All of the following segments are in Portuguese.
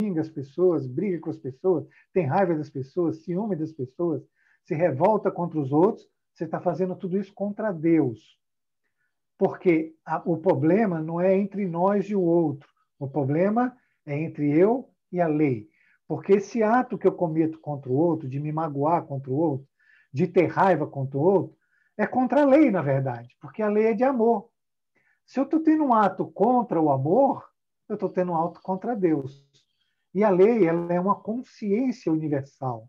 xinga as pessoas, briga com as pessoas, tem raiva das pessoas, ciúme das pessoas, se revolta contra os outros, você está fazendo tudo isso contra Deus. Porque o problema não é entre nós e o outro. O problema é entre eu e a lei. Porque esse ato que eu cometo contra o outro, de me magoar contra o outro, de ter raiva contra o outro, é contra a lei, na verdade. Porque a lei é de amor. Se eu estou tendo um ato contra o amor, eu estou tendo um ato contra Deus. E a lei, ela é uma consciência universal,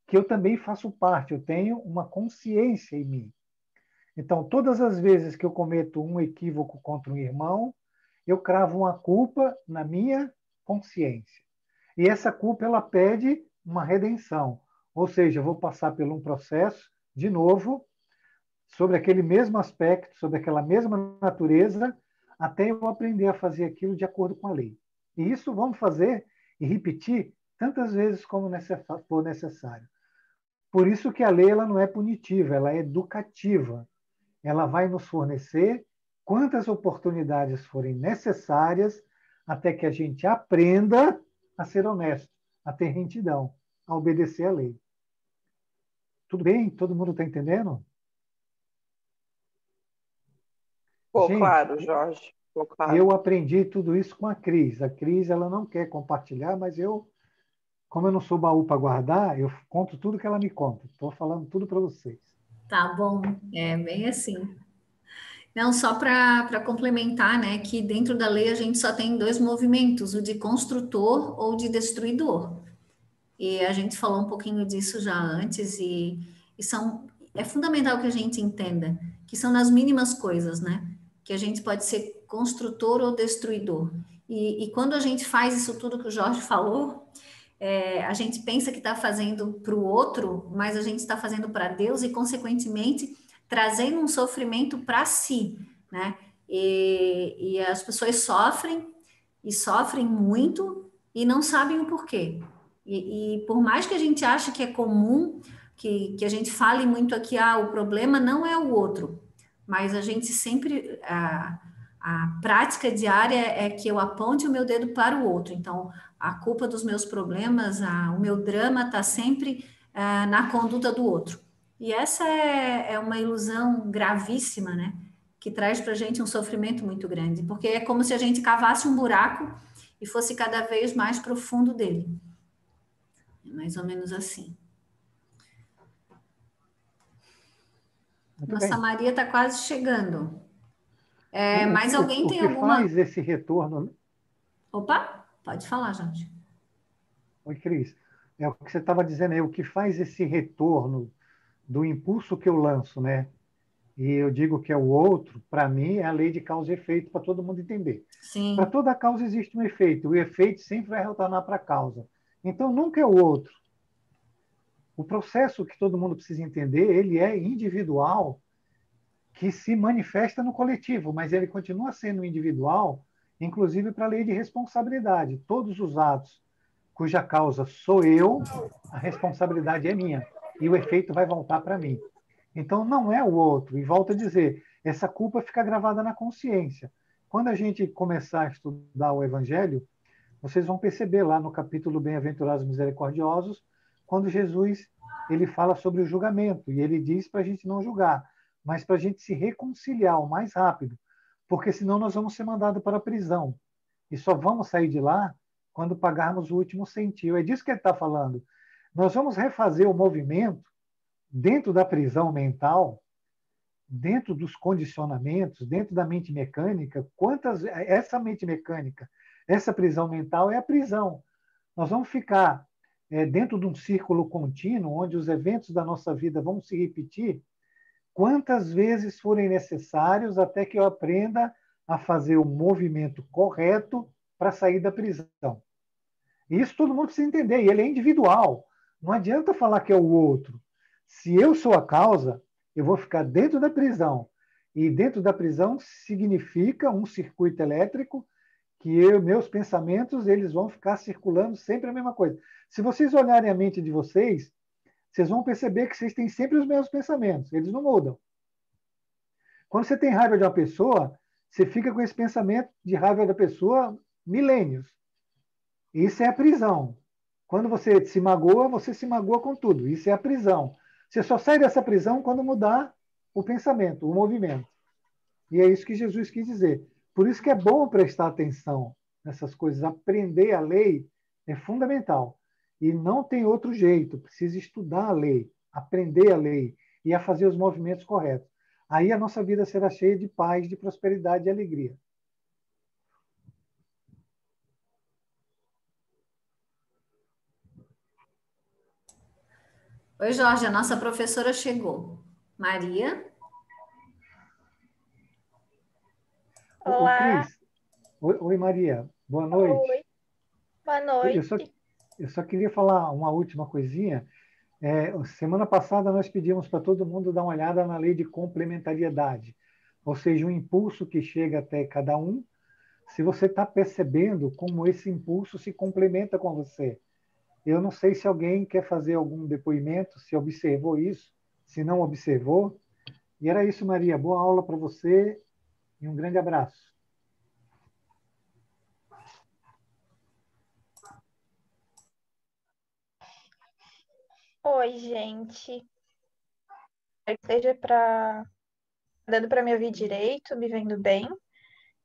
que eu também faço parte, eu tenho uma consciência em mim. Então, todas as vezes que eu cometo um equívoco contra um irmão, eu cravo uma culpa na minha consciência. E essa culpa, ela pede uma redenção. Ou seja, eu vou passar por um processo, de novo, sobre aquele mesmo aspecto, sobre aquela mesma natureza, até eu aprender a fazer aquilo de acordo com a lei. E isso vamos fazer e repetir tantas vezes como for necessário. Por isso que a lei ela não é punitiva, ela é educativa. Ela vai nos fornecer quantas oportunidades forem necessárias até que a gente aprenda a ser honesto, a ter retidão, a obedecer à lei. Tudo bem? Todo mundo está entendendo? Ficou Gente, claro, Jorge. Ficou claro. eu aprendi tudo isso com a Cris. A Cris ela não quer compartilhar, mas como eu não sou baú para guardar, eu conto tudo que ela me conta. Estou falando tudo para vocês. Tá bom, é bem assim. Não, só para complementar, né, que dentro da lei a gente só tem dois movimentos, o de construtor ou de destruidor. E a gente falou um pouquinho disso já antes, é fundamental que a gente entenda que são nas mínimas coisas, né? Que a gente pode ser construtor ou destruidor. E quando a gente faz isso tudo que o Jorge falou, a gente pensa que está fazendo para o outro, mas a gente está fazendo para Deus e, consequentemente, trazendo um sofrimento para si, né? E as pessoas sofrem, e sofrem muito, e não sabem o porquê. E por mais que a gente ache que é comum, que a gente fale muito aqui, o problema não é o outro, mas a gente sempre, a prática diária é que eu aponte o meu dedo para o outro. Então, a culpa dos meus problemas, o meu drama está sempre na conduta do outro. E essa é uma ilusão gravíssima, né? Que traz para a gente um sofrimento muito grande, porque é como se a gente cavasse um buraco e fosse cada vez mais profundo dele. É mais ou menos assim. Muito Nossa bem. Maria está quase chegando. Mas alguém o tem que alguma... faz esse retorno... Opa, pode falar, Jorge. Oi, Cris. É o que você estava dizendo aí, o que faz esse retorno do impulso que eu lanço, né? E eu digo que é o outro, para mim, é a lei de causa e efeito, para todo mundo entender. Para Sim. toda causa existe um efeito, o efeito sempre vai retornar para a causa. Então, nunca é o outro. O processo que todo mundo precisa entender, ele é individual, que se manifesta no coletivo, mas ele continua sendo individual, inclusive para a lei de responsabilidade. Todos os atos cuja causa sou eu, a responsabilidade é minha, e o efeito vai voltar para mim. Então, não é o outro. E volto a dizer, essa culpa fica gravada na consciência. Quando a gente começar a estudar o Evangelho, vocês vão perceber lá no capítulo Bem-aventurados misericordiosos, quando Jesus ele fala sobre o julgamento, e ele diz para a gente não julgar, mas para a gente se reconciliar o mais rápido, porque senão nós vamos ser mandados para a prisão. E só vamos sair de lá quando pagarmos o último centavo. É disso que ele está falando. Nós vamos refazer o movimento dentro da prisão mental, dentro dos condicionamentos, dentro da mente mecânica. Essa mente mecânica, essa prisão mental é a prisão. Nós vamos ficar dentro de um círculo contínuo, onde os eventos da nossa vida vão se repetir quantas vezes forem necessários até que eu aprenda a fazer o movimento correto para sair da prisão. E isso todo mundo precisa entender, e ele é individual. Não adianta falar que é o outro. Se eu sou a causa, eu vou ficar dentro da prisão. E dentro da prisão significa um circuito elétrico que meus pensamentos eles vão ficar circulando sempre a mesma coisa. Se vocês olharem a mente de vocês, vocês vão perceber que vocês têm sempre os mesmos pensamentos, eles não mudam. Quando você tem raiva de uma pessoa, você fica com esse pensamento de raiva da pessoa milênios. Isso é a prisão. Quando você se magoa com tudo. Isso é a prisão. Você só sai dessa prisão quando mudar o pensamento, o movimento. E é isso que Jesus quis dizer. Por isso que é bom prestar atenção nessas coisas. Aprender a lei é fundamental. E não tem outro jeito. Precisa estudar a lei, aprender a lei e a fazer os movimentos corretos. Aí a nossa vida será cheia de paz, de prosperidade e alegria. Oi, Jorge, a nossa professora chegou. Maria? Ô, Olá, Cris, oi, Maria, boa oi, noite. boa Eu noite. só, eu só queria falar uma última coisinha. Semana passada nós pedimos para todo mundo dar uma olhada na lei de complementariedade, ou seja, um impulso que chega até cada um, se você está percebendo como esse impulso se complementa com você. Eu não sei se alguém quer fazer algum depoimento, se observou isso, se não observou. E era isso, Maria. Boa aula para você e um grande abraço. Oi, gente. Espero que esteja dando para me ouvir direito, me vendo bem.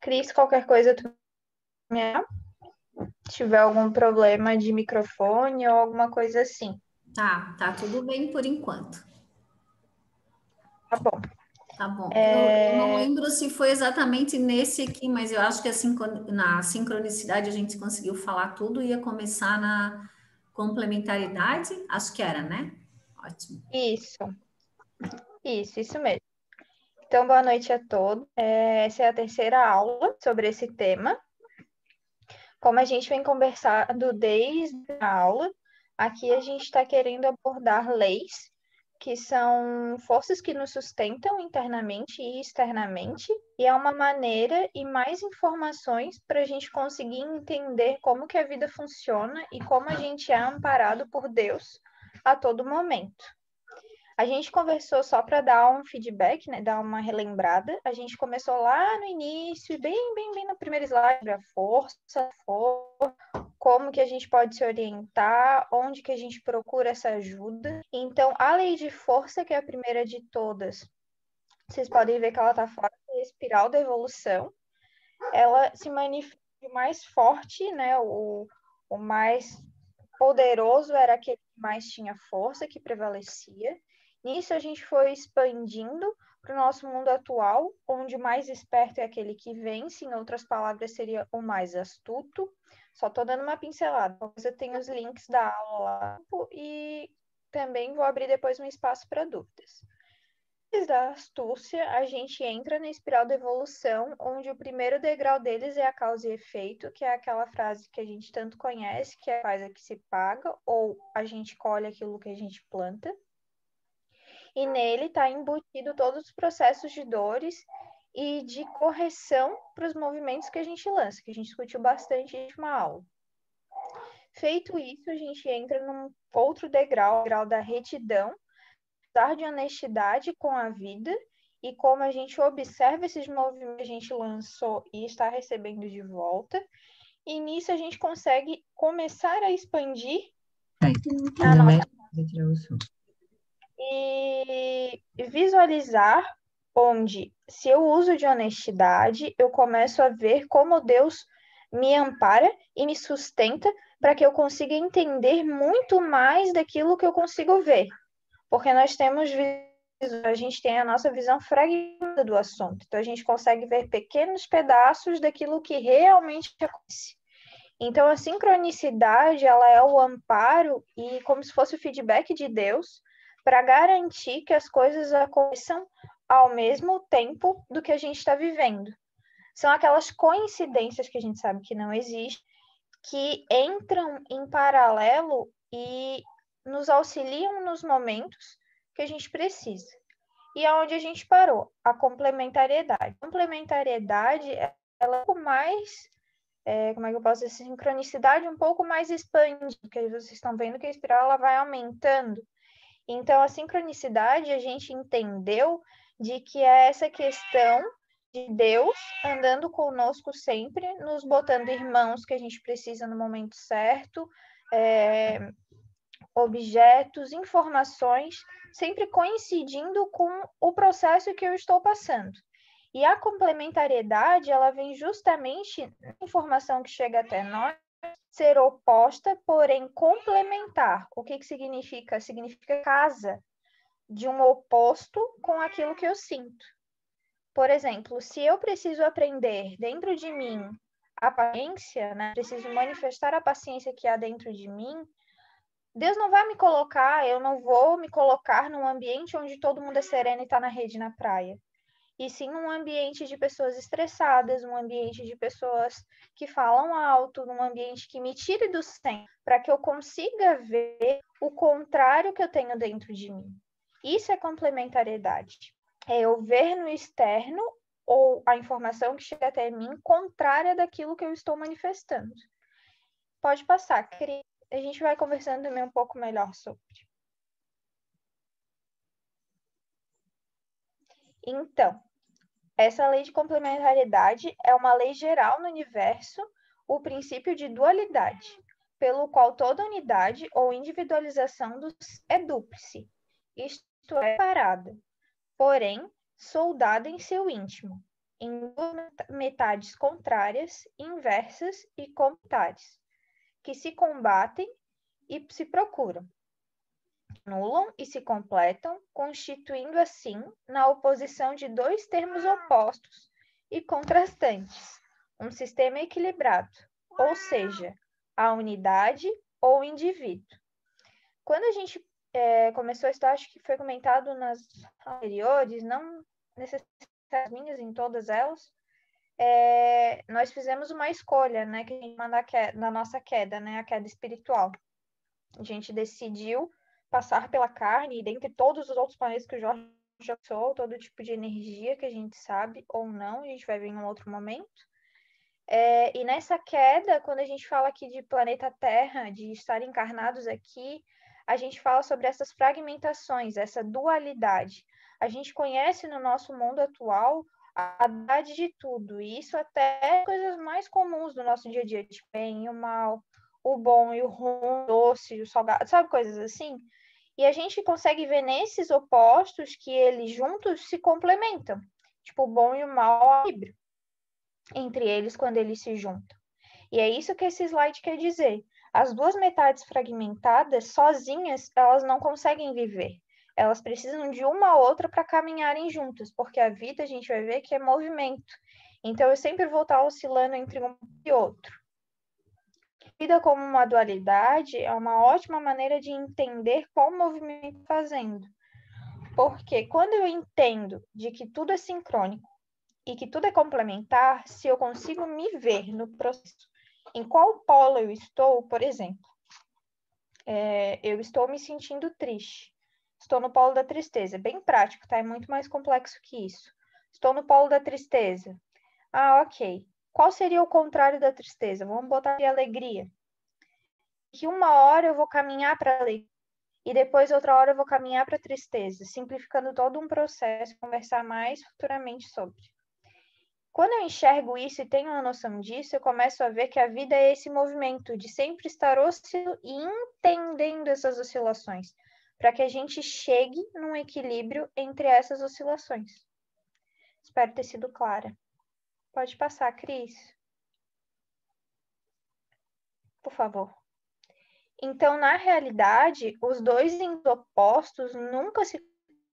Cris, qualquer coisa, se tiver algum problema de microfone ou alguma coisa assim. Tá tudo bem por enquanto. Tá bom. Tá bom. Eu não lembro se foi exatamente nesse aqui, mas eu acho que na sincronicidade a gente conseguiu falar tudo, ia começar na complementaridade, acho que era, né? Ótimo. Isso mesmo. Então, boa noite a todos. Essa é a terceira aula sobre esse tema. Como a gente vem conversando desde a aula, aqui a gente está querendo abordar leis, que são forças que nos sustentam internamente e externamente, e é uma maneira e mais informações para a gente conseguir entender como que a vida funciona e como a gente é amparado por Deus a todo momento. A gente conversou só para dar um feedback, né, dar uma relembrada. A gente começou lá no início, bem no primeiro slide, a força, como que a gente pode se orientar, onde que a gente procura essa ajuda. Então, a lei de força, que é a primeira de todas, vocês podem ver que ela está fora da espiral da evolução. Ela se manifesta mais forte, né? O mais poderoso era aquele que mais tinha força, que prevalecia. Nisso a gente foi expandindo para o nosso mundo atual, onde o mais esperto é aquele que vence, em outras palavras, seria o mais astuto. Só estou dando uma pincelada. Você tem os links da aula lá e também vou abrir depois um espaço para dúvidas. Da astúcia, a gente entra na espiral da evolução, onde o primeiro degrau deles é a causa e efeito, que é aquela frase que a gente tanto conhece, que é faz o que se paga, ou a gente colhe aquilo que a gente planta. E nele está embutido todos os processos de dores e de correção para os movimentos que a gente lança, que a gente discutiu bastante em uma aula. Feito isso, a gente entra num outro degrau, o degrau da retidão, de honestidade com a vida e como a gente observa esses movimentos que a gente lançou e está recebendo de volta. E nisso a gente consegue começar a expandir a nossa e visualizar onde, se eu uso de honestidade, eu começo a ver como Deus me ampara e me sustenta para que eu consiga entender muito mais daquilo que eu consigo ver. Porque nós temos a gente tem a nossa visão fragmentada do assunto. Então, a gente consegue ver pequenos pedaços daquilo que realmente acontece. Então, a sincronicidade, ela é o amparo e como se fosse o feedback de Deus para garantir que as coisas aconteçam ao mesmo tempo do que a gente está vivendo. São aquelas coincidências que a gente sabe que não existem, que entram em paralelo e nos auxiliam nos momentos que a gente precisa. E aonde a gente parou? A complementariedade. A complementariedade, ela é um pouco mais, como é que eu posso dizer, sincronicidade um pouco mais expandida, porque vocês estão vendo que a espiral ela vai aumentando. Então, a sincronicidade, a gente entendeu de que é essa questão de Deus andando conosco sempre, nos botando irmãos que a gente precisa no momento certo, objetos, informações, sempre coincidindo com o processo que eu estou passando. E a complementariedade, ela vem justamente na informação que chega até nós, ser oposta, porém complementar. O que significa? Significa casa de um oposto com aquilo que eu sinto. Por exemplo, se eu preciso aprender dentro de mim a paciência, né? Preciso manifestar a paciência que há dentro de mim, Deus não vai me colocar, eu não vou me colocar num ambiente onde todo mundo é sereno e está na rede na praia. E sim num ambiente de pessoas estressadas, um ambiente de pessoas que falam alto, num ambiente que me tire do centro, para que eu consiga ver o contrário que eu tenho dentro de mim. Isso é complementariedade. É eu ver no externo ou a informação que chega até mim contrária daquilo que eu estou manifestando. Pode passar, Cris. A gente vai conversando também um pouco melhor sobre. Então, essa lei de complementariedade é uma lei geral no universo, o princípio de dualidade, pelo qual toda unidade ou individualização é dúplice, isto é, separada, porém soldada em seu íntimo, em duas metades contrárias, inversas e complementares, que se combatem e se procuram, anulam e se completam, constituindo assim na oposição de dois termos opostos e contrastantes, um sistema equilibrado, ou seja, a unidade ou o indivíduo. Quando a gente começou a estudar, acho que foi comentado nas anteriores, não necessariamente minhas, em todas elas, nós fizemos uma escolha, né, que a gente manda na nossa queda, né, a queda espiritual. A gente decidiu passar pela carne, e dentre todos os outros planetas que o Jorge já passou, todo tipo de energia que a gente sabe ou não, a gente vai ver em um outro momento. E nessa queda, quando a gente fala aqui de planeta Terra, de estar encarnados aqui, a gente fala sobre essas fragmentações, essa dualidade. A gente conhece no nosso mundo atual a dualidade de tudo, e isso até coisas mais comuns do nosso dia a dia, tipo bem e o mal, o bom e o ruim, o doce e o salgado, sabe, coisas assim? E a gente consegue ver nesses opostos que eles juntos se complementam, tipo o bom e o mal equilíbrio entre eles quando eles se juntam. E é isso que esse slide quer dizer. As duas metades fragmentadas, sozinhas, elas não conseguem viver. Elas precisam de uma outra para caminharem juntas, porque a vida a gente vai ver que é movimento. Então, eu sempre vou estar oscilando entre um e outro. A vida como uma dualidade é uma ótima maneira de entender qual movimento está fazendo. Porque quando eu entendo de que tudo é sincrônico e que tudo é complementar, se eu consigo me ver no processo, em qual polo eu estou, por exemplo, eu estou me sentindo triste. Estou no polo da tristeza. Bem prático, tá? É muito mais complexo que isso. Estou no polo da tristeza. Ah, ok. Qual seria o contrário da tristeza? Vamos botar de alegria. Que uma hora eu vou caminhar para a alegria e depois outra hora eu vou caminhar para a tristeza, simplificando todo um processo, conversar mais futuramente sobre. Quando eu enxergo isso e tenho uma noção disso, eu começo a ver que a vida é esse movimento de sempre estar oscilando e entendendo essas oscilações, para que a gente chegue num equilíbrio entre essas oscilações. Espero ter sido clara. Pode passar, Cris. Por favor. Então, na realidade, os dois opostos nunca se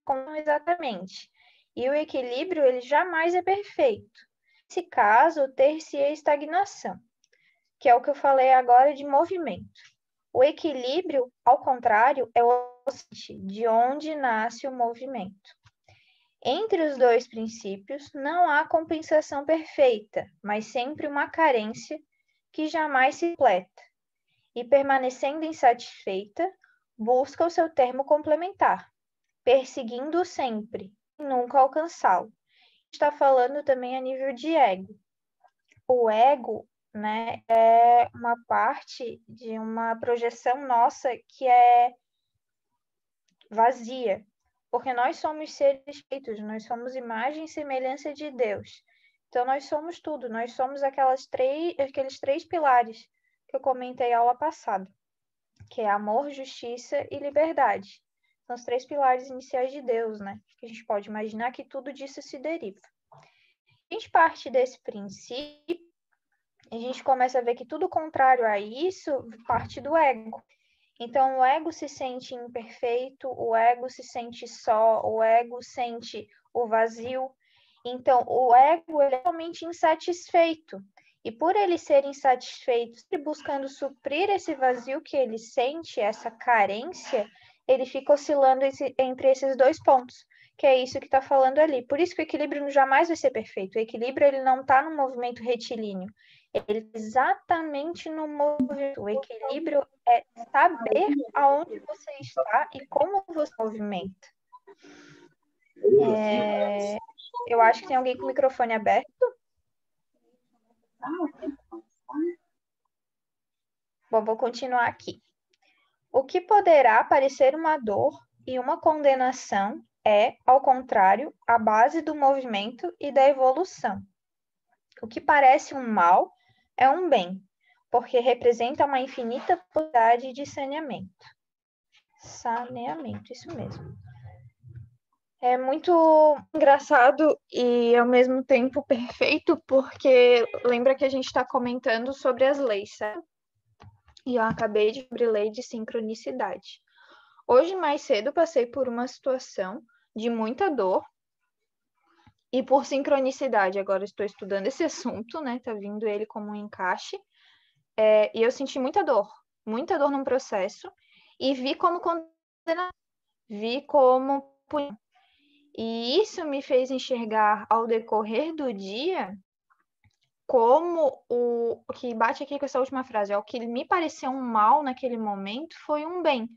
completam exatamente. E o equilíbrio, ele jamais é perfeito. Nesse caso, ter-se a estagnação, que é o que eu falei agora de movimento. O equilíbrio, ao contrário, é o de onde nasce o movimento. Entre os dois princípios, não há compensação perfeita, mas sempre uma carência que jamais se completa. E permanecendo insatisfeita, busca o seu termo complementar, perseguindo-o sempre, e nunca alcançá-lo. Está falando também a nível de ego. O ego, né, é uma parte de uma projeção nossa que é vazia, Porque nós somos seres feitos, nós somos imagem e semelhança de Deus. Então, nós somos tudo, nós somos aqueles três pilares que eu comentei aula passada, que é amor, justiça e liberdade. São os 3 pilares iniciais de Deus, né? Que a gente pode imaginar que tudo disso se deriva. A gente parte desse princípio, a gente começa a ver que tudo contrário a isso parte do ego. Então, o ego se sente imperfeito, o ego se sente só, o ego sente o vazio. Então, o ego ele é totalmente insatisfeito. E por ele ser insatisfeito, buscando suprir esse vazio que ele sente, essa carência, ele fica oscilando entre esses 2 pontos, que é isso que está falando ali. Por isso que o equilíbrio jamais vai ser perfeito. O equilíbrio ele não está no movimento retilíneo. Ele está exatamente no movimento. O equilíbrio é saber aonde você está e como você movimenta. Eu acho que tem alguém com o microfone aberto. Bom, vou continuar aqui. O que poderá parecer uma dor e uma condenação é, ao contrário, a base do movimento e da evolução. O que parece um mal é um bem, porque representa uma infinita possibilidade de saneamento. Saneamento, isso mesmo. É muito engraçado e, ao mesmo tempo, perfeito, porque lembra que a gente está comentando sobre as leis, certo? E eu acabei de abrir lei de sincronicidade. Hoje, mais cedo, passei por uma situação de muita dor e por sincronicidade. Agora estou estudando esse assunto, né? Tá vindo ele como um encaixe. E eu senti muita dor num processo e vi como condenação, vi como punição. E isso me fez enxergar ao decorrer do dia como o que bate aqui com essa última frase, o que me pareceu um mal naquele momento foi um bem.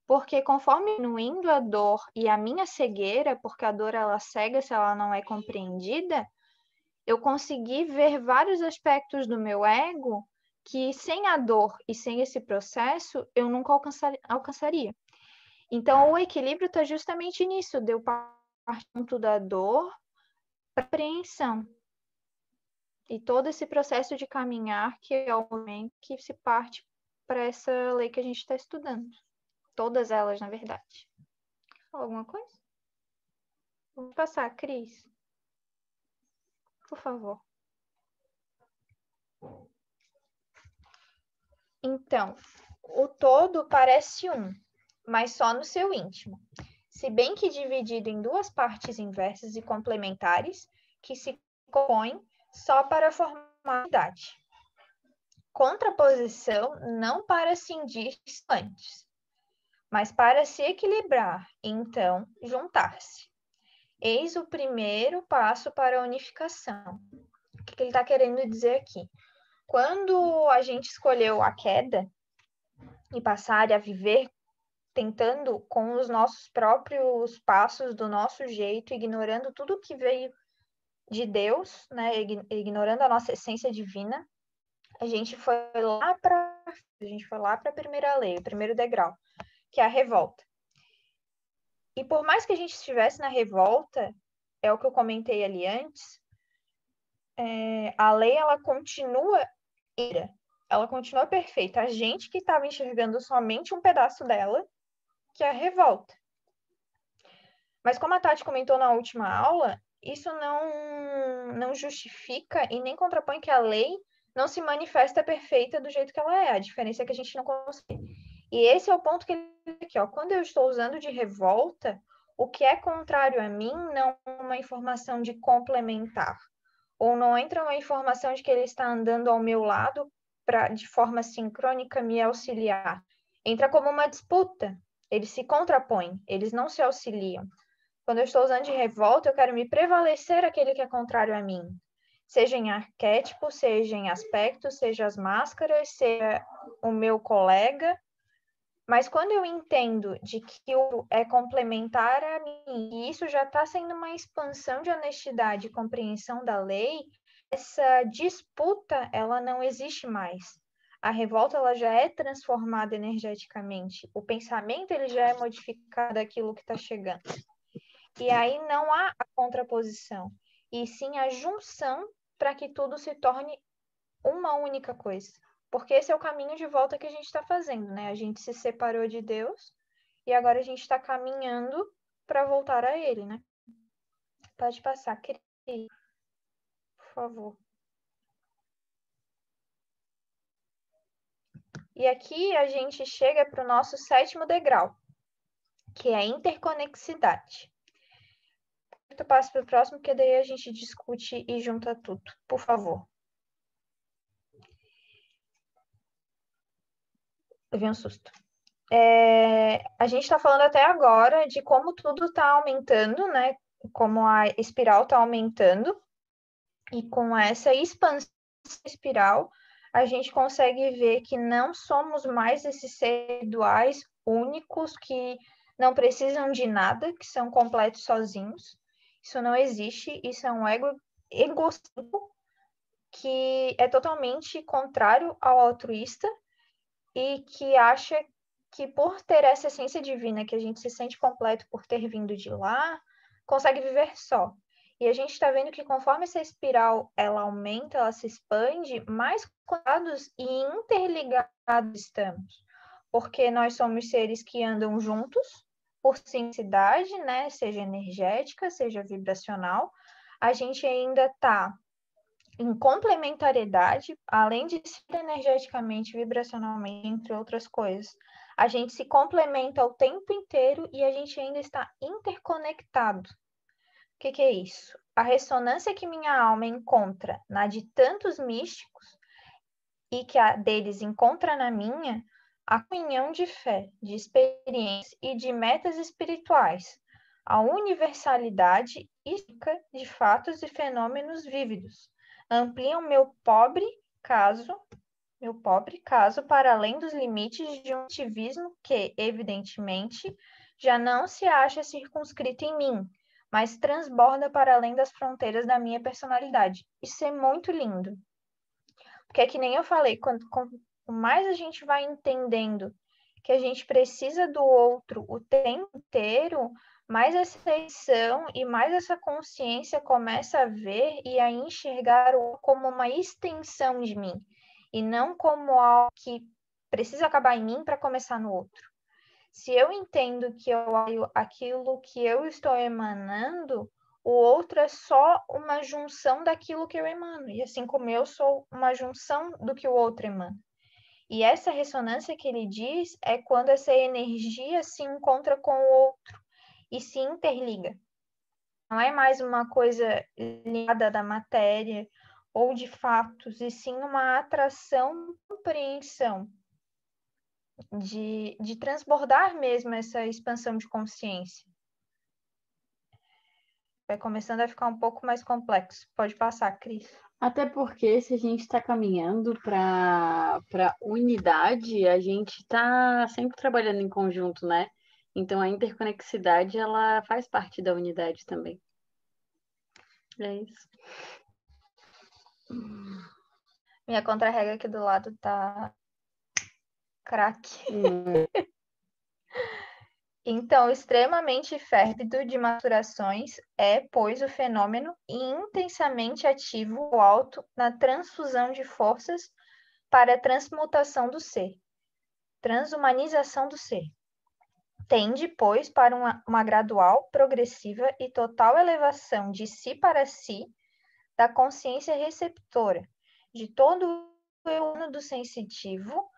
Porque conforme indo a dor e a minha cegueira, porque a dor ela cega se ela não é compreendida, eu consegui ver vários aspectos do meu ego que sem a dor e sem esse processo eu nunca alcançaria. Então o equilíbrio está justamente nisso, de eu partir da dor para a apreensão. E todo esse processo de caminhar que é o momento que se parte para essa lei que a gente está estudando. Todas elas, na verdade. Alguma coisa? Vou passar, Cris. Por favor. Então, o todo parece um, mas só no seu íntimo. Se bem que dividido em 2 partes inversas e complementares, que se compõem só para formar unidade. Contraposição não para cindir antes, mas para se equilibrar, então juntar-se. Eis o primeiro passo para a unificação. O que ele está querendo dizer aqui? Quando a gente escolheu a queda e passar a viver tentando com os nossos próprios passos, do nosso jeito, ignorando tudo que veio de Deus, né? Ignorando a nossa essência divina, a gente foi lá para a primeira lei, o primeiro degrau, que é a revolta. E por mais que a gente estivesse na revolta, é o que eu comentei ali antes, a lei ela continua ira, ela continua perfeita. A gente que estava enxergando somente um pedaço dela, que é a revolta. Mas como a Tati comentou na última aula, isso não justifica e nem contrapõe que a lei não se manifesta perfeita do jeito que ela é. A diferença é que a gente não consegue. E esse é o ponto que ele aqui, ó. Quando eu estou usando de revolta, o que é contrário a mim não é uma informação de complementar. Ou não entra uma informação de que ele está andando ao meu lado para, de forma sincrônica, me auxiliar. Entra como uma disputa. Eles se contrapõem, eles não se auxiliam. Quando eu estou usando de revolta, eu quero me prevalecer aquele que é contrário a mim. Seja em arquétipo, seja em aspecto, seja as máscaras, seja o meu colega. Mas quando eu entendo de que o é complementar a mim, e isso já está sendo uma expansão de honestidade e compreensão da lei, essa disputa, ela não existe mais. A revolta, ela já é transformada energeticamente. O pensamento, ele já é modificado daquilo que está chegando. E aí não há a contraposição, e sim a junção para que tudo se torne uma única coisa. Porque esse é o caminho de volta que a gente está fazendo, né? A gente se separou de Deus e agora a gente está caminhando para voltar a Ele, né? Pode passar, Cris, por favor. E aqui a gente chega para o nosso 7º degrau, que é a interconexidade. Eu passo para o próximo, porque daí a gente discute e junta tudo. Por favor. Eu vi um susto. A gente está falando até agora de como tudo está aumentando, né? Como a espiral está aumentando. E com essa expansão espiral, a gente consegue ver que não somos mais esses seres duais únicos que não precisam de nada, que são completos sozinhos. Isso não existe, isso é um egocêntrico que é totalmente contrário ao altruísta e que acha que por ter essa essência divina, que a gente se sente completo por ter vindo de lá, consegue viver só. E a gente está vendo que conforme essa espiral ela aumenta, ela se expande, mais conectados e interligados estamos. Porque nós somos seres que andam juntos por simplicidade, né? Seja energética, seja vibracional. A gente ainda está em complementariedade, além de ser energeticamente, vibracionalmente, entre outras coisas. A gente se complementa o tempo inteiro e a gente ainda está interconectado. O que é isso? A ressonância que minha alma encontra na de tantos místicos e que a deles encontra na minha, a comunhão de fé, de experiência e de metas espirituais, a universalidade de fatos e fenômenos vívidos, ampliam meu pobre caso para além dos limites de um ativismo que, evidentemente, já não se acha circunscrito em mim, mas transborda para além das fronteiras da minha personalidade. Isso é muito lindo. Porque é que nem eu falei, quanto mais a gente vai entendendo que a gente precisa do outro o tempo inteiro, mais essa lição e mais essa consciência começa a ver e a enxergar o como uma extensão de mim, e não como algo que precisa acabar em mim para começar no outro. Se eu entendo que aquilo que eu estou emanando, o outro é só uma junção daquilo que eu emano, e assim como eu sou uma junção do que o outro emana. E essa ressonância que ele diz é quando essa energia se encontra com o outro e se interliga. Não é mais uma coisa ligada da matéria ou de fatos, e sim uma atração, compreensão de transbordar mesmo essa expansão de consciência. Vai começando a ficar um pouco mais complexo. Pode passar, Cris. Até porque se a gente está caminhando para unidade, a gente está sempre trabalhando em conjunto, né? Então a interconexidade ela faz parte da unidade também. É isso. Minha contra-regra aqui do lado tá craque. Então, extremamente férvido de maturações é, pois, o fenômeno intensamente ativo ou alto na transfusão de forças para a transmutação do ser, transhumanização do ser. Tende, pois, para uma gradual, progressiva e total elevação de si para si da consciência receptora, de todo o eu do sensitivo,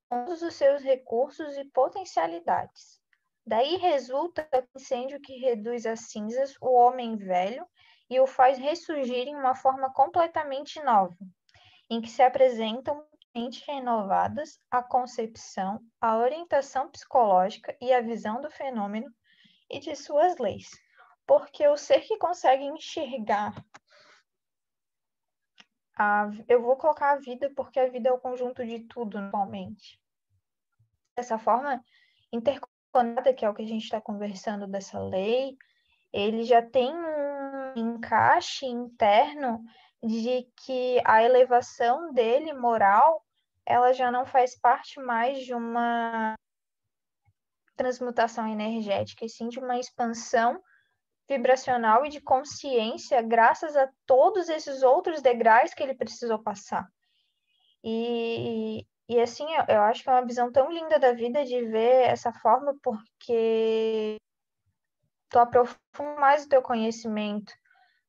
com todos os seus recursos e potencialidades. Daí resulta o incêndio que reduz a cinzas o homem velho e o faz ressurgir em uma forma completamente nova, em que se apresentam mente renovadas a concepção, a orientação psicológica e a visão do fenômeno e de suas leis. Porque o ser que consegue enxergar eu vou colocar a vida porque a vida é o conjunto de tudo, normalmente. Dessa forma, interconectada, que é o que a gente está conversando dessa lei, ele já tem um encaixe interno de que a elevação dele, moral, ela já não faz parte mais de uma transmutação energética, e sim de uma expansão vibracional e de consciência graças a todos esses outros degraus que ele precisou passar. E assim, eu acho que é uma visão tão linda da vida de ver essa forma, porque tu aprofunda mais o teu conhecimento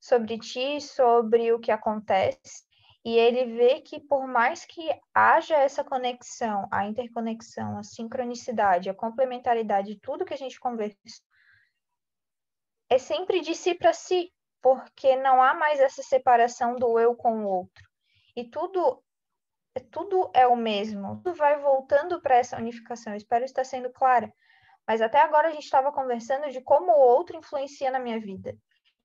sobre ti, sobre o que acontece, e ele vê que por mais que haja essa conexão, a interconexão, a sincronicidade, a complementaridade, tudo que a gente conversa, é sempre de si para si, porque não há mais essa separação do eu com o outro. E tudo é o mesmo, tudo vai voltando para essa unificação. Eu espero estar sendo clara. Mas até agora a gente estava conversando de como o outro influencia na minha vida.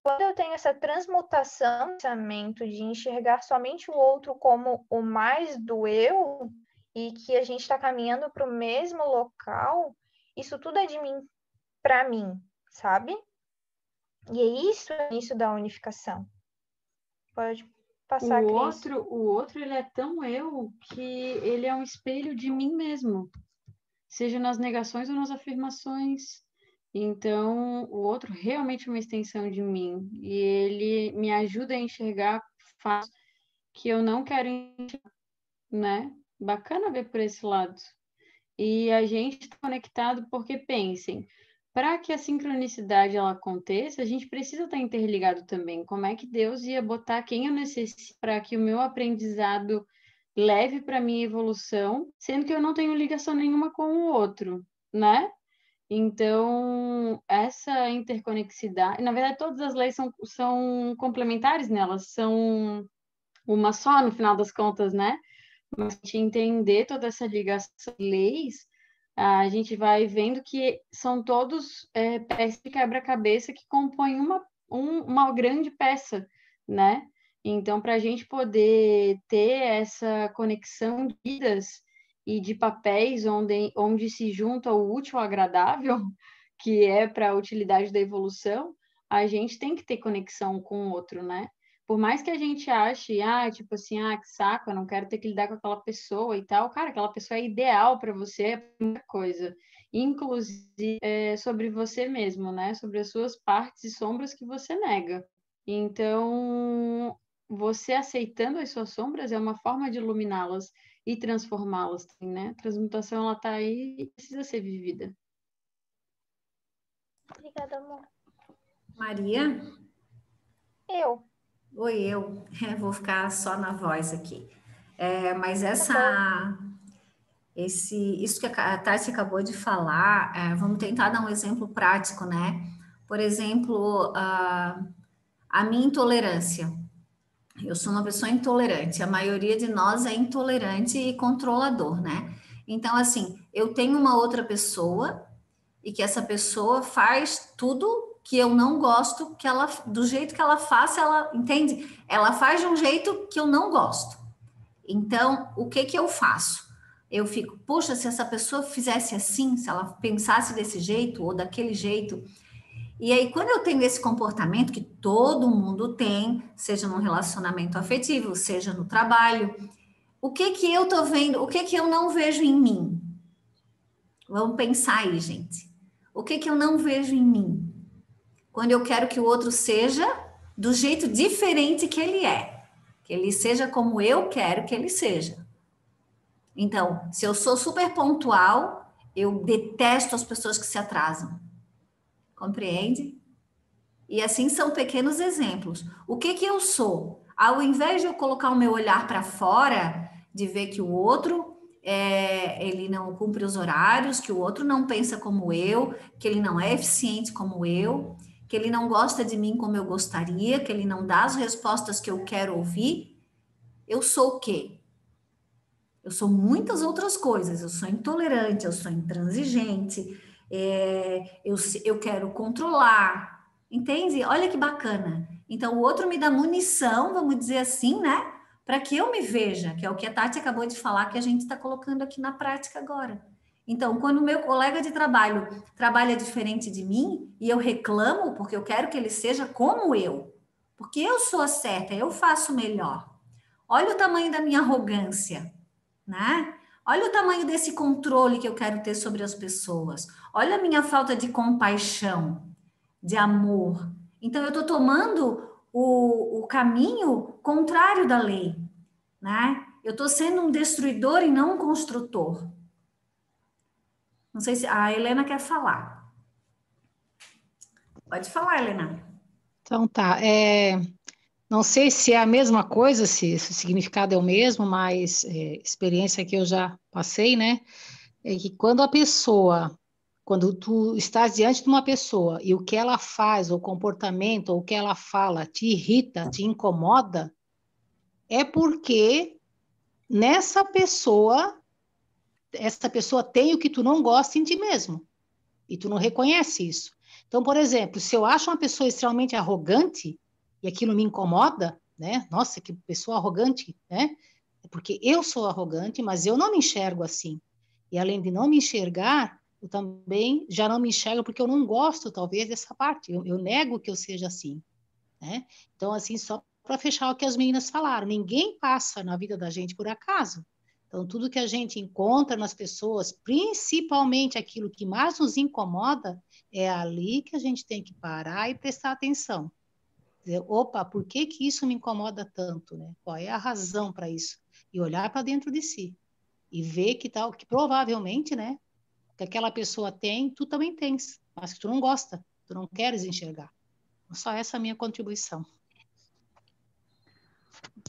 Quando eu tenho essa transmutação de pensamento, de enxergar somente o outro como o mais do eu, e que a gente está caminhando para o mesmo local, isso tudo é de mim para mim, sabe? E é isso da unificação. Pode passar, Cris. O outro, ele é tão eu que ele é um espelho de mim mesmo, seja nas negações ou nas afirmações. Então, o outro realmente é uma extensão de mim e ele me ajuda a enxergar fatos que eu não quero enxergar, né? Bacana ver por esse lado. E a gente está conectado porque, pensem, para que a sincronicidade ela aconteça, a gente precisa estar interligado também. Como é que Deus ia botar quem eu necessito para que o meu aprendizado leve para a minha evolução, sendo que eu não tenho ligação nenhuma com o outro, né? Então, essa interconexidade... Na verdade, todas as leis são complementares, né? Elas são uma só, no final das contas, né? Mas a gente entender toda essa ligação de leis, a gente vai vendo que são todos peças de quebra-cabeça que compõem uma grande peça, né? Então, para a gente poder ter essa conexão de vidas e de papéis onde se junta o útil ao agradável, que é para a utilidade da evolução, a gente tem que ter conexão com o outro, né? Por mais que a gente ache, tipo assim, que saco, eu não quero ter que lidar com aquela pessoa e tal, cara, aquela pessoa é ideal para você, é muita coisa. Inclusive sobre você mesmo, né? Sobre as suas partes e sombras que você nega. Então, você aceitando as suas sombras é uma forma de iluminá-las e transformá-las, né? A transmutação, ela tá aí e precisa ser vivida. Obrigada, amor. Maria? Oi, eu vou ficar só na voz aqui. Mas isso que a Tati acabou de falar, vamos tentar dar um exemplo prático, né? Por exemplo, a minha intolerância. Eu sou uma pessoa intolerante, a maioria de nós é intolerante e controlador, né? Então, assim, eu tenho uma outra pessoa e que essa pessoa faz tudo que eu não gosto, do jeito que ela faça, ela entende? Ela faz de um jeito que eu não gosto. Então, o que eu faço? Eu fico, poxa, se essa pessoa fizesse assim, se ela pensasse desse jeito ou daquele jeito. E aí, quando eu tenho esse comportamento que todo mundo tem, seja num relacionamento afetivo, seja no trabalho, o que eu tô vendo, o que eu não vejo em mim? Vamos pensar aí, gente. O que eu não vejo em mim? Quando eu quero que o outro seja do jeito diferente que ele é. Que ele seja como eu quero que ele seja. Então, se eu sou super pontual, eu detesto as pessoas que se atrasam. Compreende? E assim são pequenos exemplos. O que eu sou? Ao invés de eu colocar o meu olhar para fora, de ver que o outro ele não cumpre os horários, que o outro não pensa como eu, que ele não é eficiente como eu, que ele não gosta de mim como eu gostaria, que ele não dá as respostas que eu quero ouvir, eu sou o quê? Eu sou muitas outras coisas. Eu sou intolerante, eu sou intransigente, eu quero controlar, entende? Olha que bacana. Então, o outro me dá munição, vamos dizer assim, né? Para que eu me veja, que é o que a Tati acabou de falar, que a gente está colocando aqui na prática agora. Então, quando o meu colega de trabalho trabalha diferente de mim e eu reclamo porque eu quero que ele seja como eu, porque eu sou a certa, eu faço melhor. Olha o tamanho da minha arrogância, né? Olha o tamanho desse controle que eu quero ter sobre as pessoas. Olha a minha falta de compaixão, de amor. Então, eu estou tomando o caminho contrário da lei, né? Eu estou sendo um destruidor e não um construtor. Não sei se a Helena quer falar. Pode falar, Helena. Então tá. Não sei se é a mesma coisa, se o significado é o mesmo, mas experiência que eu já passei, né? É que quando tu estás diante de uma pessoa e o que ela faz, o comportamento, ou o que ela fala te irrita, te incomoda, é porque essa pessoa tem o que tu não gosta em ti mesmo, e tu não reconhece isso. Então, por exemplo, se eu acho uma pessoa extremamente arrogante, e aquilo me incomoda, né? Nossa, que pessoa arrogante, né? É porque eu sou arrogante, mas eu não me enxergo assim. E além de não me enxergar, eu também já não me enxergo porque eu não gosto, talvez, dessa parte. Eu nego que eu seja assim, né? Então, assim, só para fechar o que as meninas falaram, ninguém passa na vida da gente por acaso. Então, tudo que a gente encontra nas pessoas, principalmente aquilo que mais nos incomoda, é ali que a gente tem que parar e prestar atenção. Dizer, opa, por que que isso me incomoda tanto, né? Qual é a razão para isso? E olhar para dentro de si e ver que provavelmente, né, que aquela pessoa tem, tu também tens, mas que tu não gosta, tu não queres enxergar. Só essa é a minha contribuição.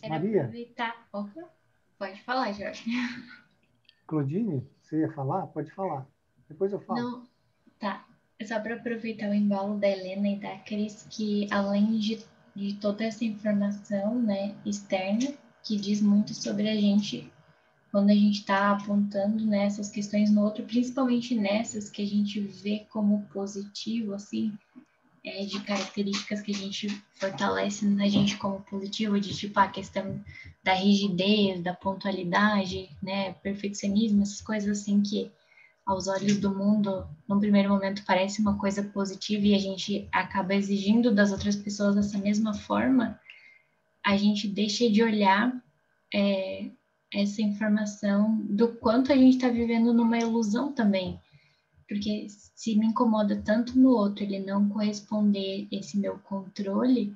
Era Maria? aproveitar. Opa, pode falar, Jorge. Claudine, você ia falar? Pode falar. Depois eu falo. Não, tá. É só para aproveitar o embalo da Helena e da Cris, que além de toda essa informação, né, externa, que diz muito sobre a gente, quando a gente está apontando nessas questões no outro, principalmente nessas que a gente vê como positivo, assim, de características que a gente fortalece na gente como positivo, de tipo a questão da rigidez, da pontualidade, né, perfeccionismo, essas coisas assim que aos olhos do mundo, num primeiro momento parece uma coisa positiva e a gente acaba exigindo das outras pessoas dessa mesma forma, a gente deixa de olhar essa informação do quanto a gente está vivendo numa ilusão também. Porque se me incomoda tanto no outro ele não corresponder esse meu controle,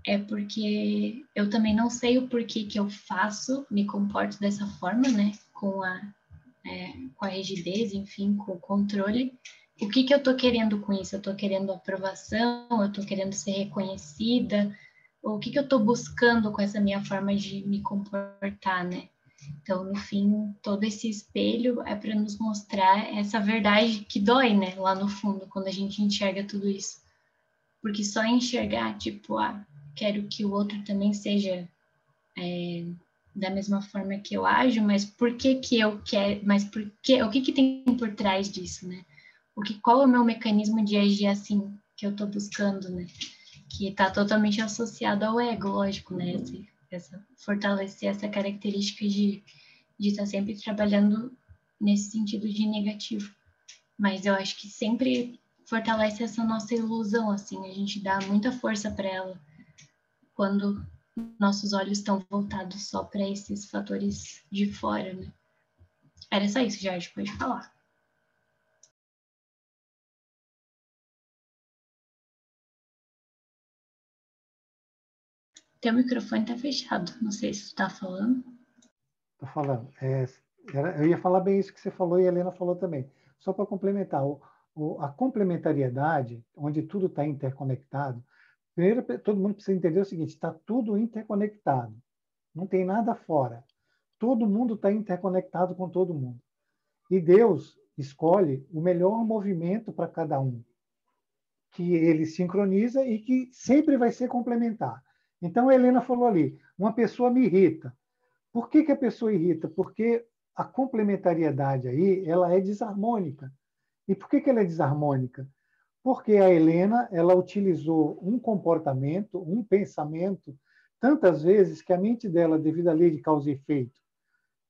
é porque eu também não sei o porquê que eu faço, me comporto dessa forma, né? Com a rigidez, enfim, com o controle. O que eu tô querendo com isso? Eu tô querendo aprovação, eu tô querendo ser reconhecida, ou o que eu tô buscando com essa minha forma de me comportar, né? Então, no fim, todo esse espelho é para nos mostrar essa verdade que dói, né? Lá no fundo, quando a gente enxerga tudo isso. Porque só enxergar, tipo, quero que o outro também seja da mesma forma que eu ajo, mas por que que eu quero, mas por que, o que que tem por trás disso, né? Qual é o meu mecanismo de agir assim que eu estou buscando, né? Que está totalmente associado ao ego, lógico, né? Fortalecer essa característica de estar sempre trabalhando nesse sentido de negativo. Mas eu acho que sempre fortalece essa nossa ilusão, assim, a gente dá muita força para ela quando nossos olhos estão voltados só para esses fatores de fora, né? Era só isso, Jorge, pode falar. Teu microfone tá fechado, não sei se tu tá falando. Estou falando. Eu ia falar bem isso que você falou e a Helena falou também. Só para complementar, a complementariedade, onde tudo está interconectado, primeiro todo mundo precisa entender o seguinte: está tudo interconectado, não tem nada fora. Todo mundo está interconectado com todo mundo. E Deus escolhe o melhor movimento para cada um, que ele sincroniza e que sempre vai ser complementar. Então, a Helena falou ali, uma pessoa me irrita. Por que a pessoa irrita? Porque a complementariedade aí, ela é desarmônica. E por que ela é desarmônica? Porque a Helena, ela utilizou um comportamento, um pensamento, tantas vezes que a mente dela, devido à lei de causa e efeito,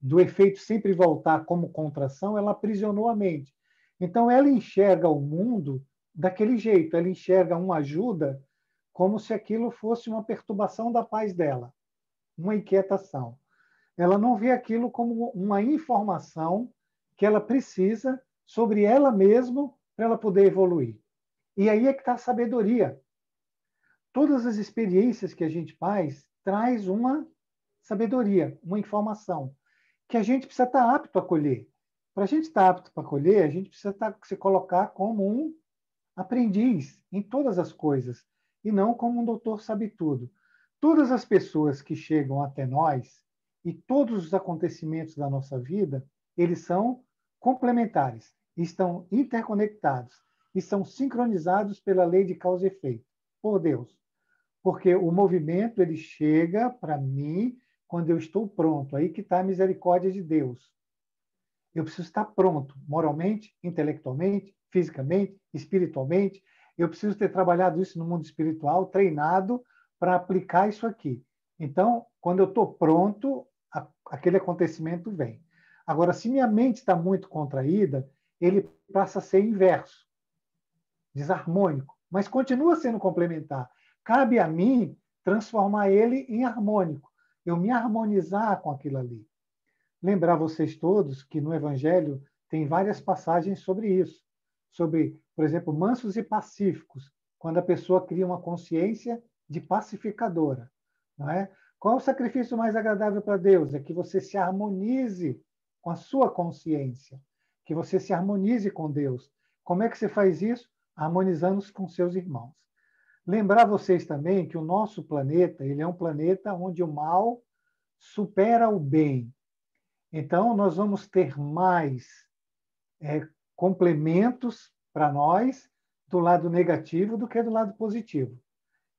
do efeito sempre voltar como contração, ela aprisionou a mente. Então, ela enxerga o mundo daquele jeito, ela enxerga uma ajuda como se aquilo fosse uma perturbação da paz dela, uma inquietação. Ela não vê aquilo como uma informação que ela precisa sobre ela mesma para ela poder evoluir. E aí é que está a sabedoria. todas as experiências que a gente faz traz uma sabedoria, uma informação que a gente precisa estar apto a colher. Para a gente estar apto para colher, a gente precisa se colocar como um aprendiz em todas as coisas e não como um doutor sabe-tudo. Todas as pessoas que chegam até nós e todos os acontecimentos da nossa vida, eles são complementares, estão interconectados e são sincronizados pela lei de causa e efeito, por Deus. Porque o movimento ele chega para mim quando eu estou pronto. Aí que está a misericórdia de Deus. Eu preciso estar pronto, moralmente, intelectualmente, fisicamente, espiritualmente. Eu preciso ter trabalhado isso no mundo espiritual, treinado para aplicar isso aqui. Então, quando eu estou pronto, aquele acontecimento vem. Agora, se minha mente está muito contraída, ele passa a ser inverso, desarmônico, mas continua sendo complementar. Cabe a mim transformar ele em harmônico, eu me harmonizar com aquilo ali. Lembrar vocês todos que no Evangelho tem várias passagens sobre isso, sobre, por exemplo, mansos e pacíficos, quando a pessoa cria uma consciência de pacificadora. Não é? Qual é o sacrifício mais agradável para Deus? É que você se harmonize com a sua consciência, que você se harmonize com Deus. Como é que você faz isso? Harmonizando-se com seus irmãos. Lembrar vocês também que o nosso planeta ele é um planeta onde o mal supera o bem. Então, nós vamos ter mais complementos para nós do lado negativo do que do lado positivo.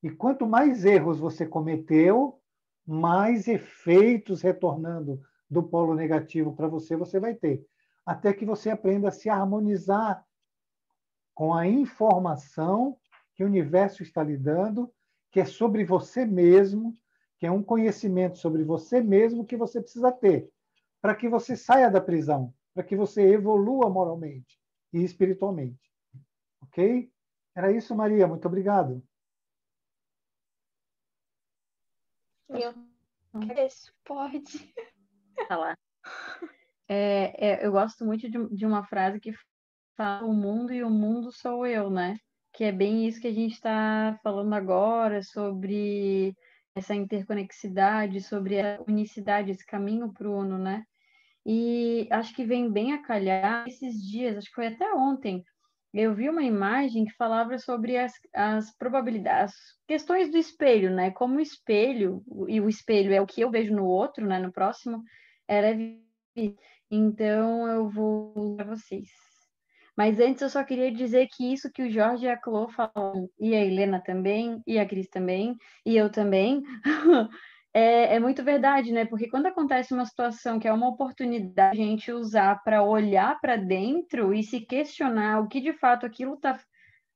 E quanto mais erros você cometeu, mais efeitos retornando do polo negativo para você vai ter. Até que você aprenda a se harmonizar com a informação que o universo está lhe dando, que é sobre você mesmo, que é um conhecimento sobre você mesmo que você precisa ter, para que você saia da prisão, para que você evolua moralmente e espiritualmente. Ok? Era isso, Maria. Muito obrigado. Eu agradeço. Pode. Tá lá. Eu gosto muito de uma frase que fala o mundo e o mundo sou eu, né? Que é bem isso que a gente está falando agora, sobre essa interconexidade, sobre a unicidade, esse caminho para o uno, né? E acho que vem bem a calhar esses dias, acho que foi até ontem, eu vi uma imagem que falava sobre as probabilidades, as questões do espelho, né? Como o espelho, e o espelho é o que eu vejo no outro, né? No próximo, ela é. Então, eu vou para vocês. Mas antes, eu só queria dizer que isso que o Jorge e a Clô falam, e a Helena também, e a Cris também, e eu também, é muito verdade, né? Porque quando acontece uma situação que é uma oportunidade de a gente usar para olhar para dentro e se questionar o que de fato aquilo está.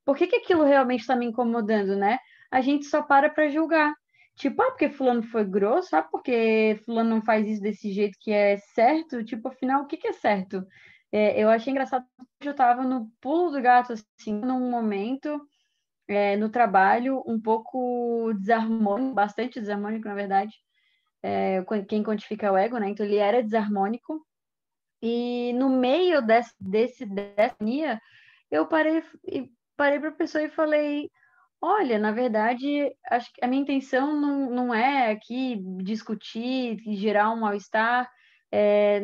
Por que aquilo realmente está me incomodando, né? A gente só para julgar. Tipo, porque fulano foi grosso, porque fulano não faz isso desse jeito que é certo. Tipo, afinal, o que é certo? Eu achei engraçado que eu estava no pulo do gato, assim, num momento, no trabalho, um pouco desarmônico, bastante desarmônico, na verdade. Quem quantifica é o ego, né? Então, ele era desarmônico. E no meio dessa linha, eu parei para a pessoa e falei: olha, na verdade, acho que a minha intenção não é aqui discutir e gerar um mal-estar.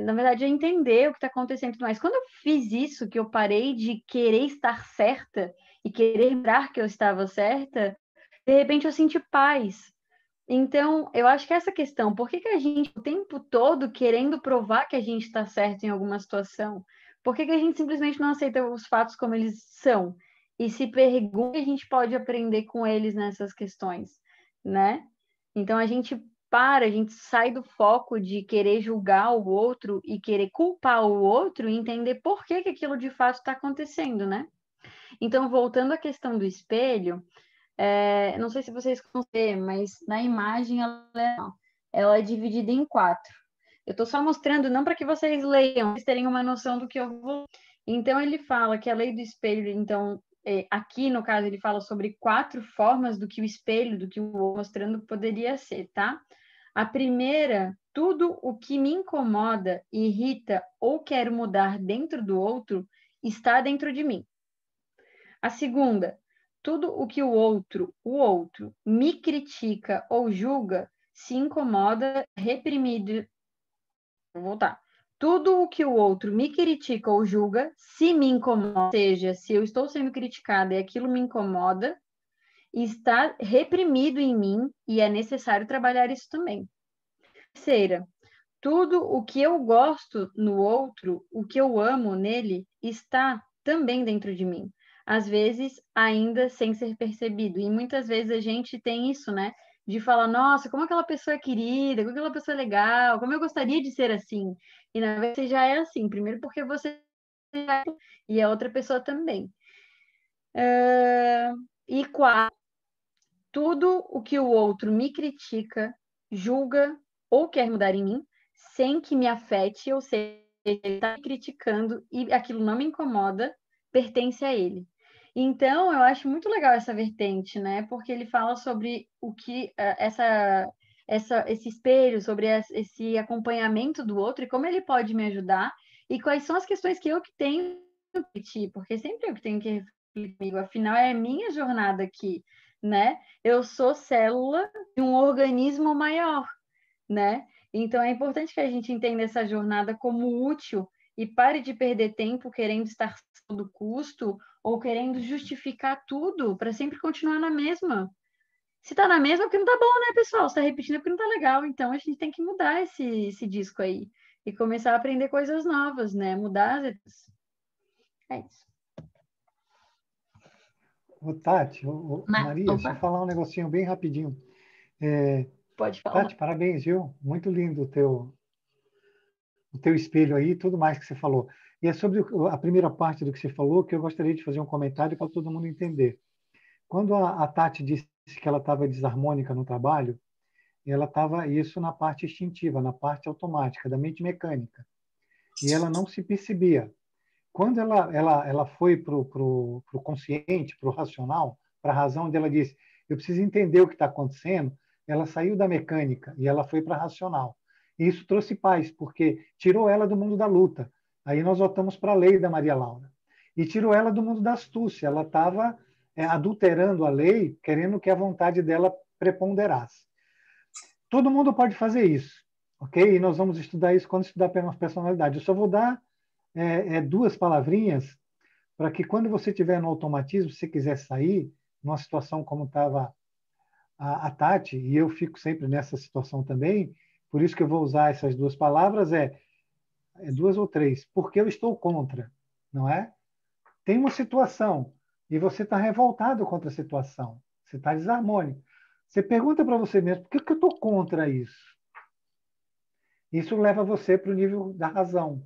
Na verdade, é entender o que está acontecendo. Mas quando eu fiz isso, que eu parei de querer estar certa e querer lembrar que eu estava certa, de repente eu senti paz. Então, eu acho que essa questão, por que a gente o tempo todo querendo provar que a gente está certo em alguma situação? Por que a gente simplesmente não aceita os fatos como eles são? E se pergunta o que a gente pode aprender com eles nessas questões, né? Então, a gente sai do foco de querer julgar o outro e querer culpar o outro e entender por que aquilo de fato está acontecendo, né? Então, voltando à questão do espelho, não sei se vocês conseguem ver, mas na imagem ela é dividida em 4. Eu estou só mostrando, não para que vocês leiam, vocês terem uma noção do que eu vou. Então, ele fala que a lei do espelho, então, aqui no caso, ele fala sobre 4 formas do que o espelho, do que o outro mostrando poderia ser, tá? A primeira, tudo o que me incomoda, irrita ou quero mudar dentro do outro está dentro de mim. A segunda, tudo o que o outro me critica ou julga, se incomoda, reprimido. Vou voltar. Tudo o que o outro me critica ou julga, se me incomoda, ou seja, se eu estou sendo criticada e aquilo me incomoda, está reprimido em mim e é necessário trabalhar isso também. Terceira, tudo o que eu gosto no outro, o que eu amo nele, está também dentro de mim. Às vezes, ainda sem ser percebido. E muitas vezes a gente tem isso, né? De falar, nossa, como aquela pessoa é querida, como aquela pessoa é legal, como eu gostaria de ser assim. E na verdade você já é assim. Primeiro porque você é, e a outra pessoa também. E quarto, tudo o que o outro me critica, julga ou quer mudar em mim, sem que me afete, ou seja, ele está me criticando e aquilo não me incomoda, pertence a ele. Então, eu acho muito legal essa vertente, né? Porque ele fala sobre o que esse espelho, sobre esse acompanhamento do outro e como ele pode me ajudar e quais são as questões que eu que tenho que refletir, porque sempre eu que tenho que refletir comigo, afinal é a minha jornada aqui, né? Eu sou célula de um organismo maior, né? Então é importante que a gente entenda essa jornada como útil e pare de perder tempo querendo estar a todo custo ou querendo justificar tudo para sempre continuar na mesma. Se tá na mesma, é porque não tá bom, né, pessoal? Se tá repetindo, é porque não tá legal. Então a gente tem que mudar esse disco aí e começar a aprender coisas novas, né? Mudar as... É isso. Ô, Tati, Maria, Opa. deixa eu falar um negocinho bem rapidinho. Pode falar. Tati, parabéns, viu? Muito lindo o teu espelho aí, tudo mais que você falou. E é sobre a primeira parte do que você falou que eu gostaria de fazer um comentário para todo mundo entender. Quando a Tati disse que ela estava desarmônica no trabalho, ela estava isso na parte instintiva, na parte automática, da mente mecânica. E ela não se percebia. Quando ela foi para o consciente, para o racional, para a razão onde ela disse, eu preciso entender o que está acontecendo, ela saiu da mecânica e ela foi para a racional. E isso trouxe paz, porque tirou ela do mundo da luta. Aí nós voltamos para a lei da Maria Laura. E tirou ela do mundo da astúcia. Ela estava adulterando a lei, querendo que a vontade dela preponderasse. Todo mundo pode fazer isso, ok? E nós vamos estudar isso quando estudar personalidade. Eu só vou dar duas palavrinhas para que quando você estiver no automatismo, se você quiser sair, numa situação como estava a Tati, e eu fico sempre nessa situação também, por isso que eu vou usar essas duas palavras, duas ou três, porque eu estou contra, não é? Tem uma situação e você está revoltado contra a situação, você está desarmônico. Você pergunta para você mesmo, por que eu estou contra isso? Isso leva você para o nível da razão.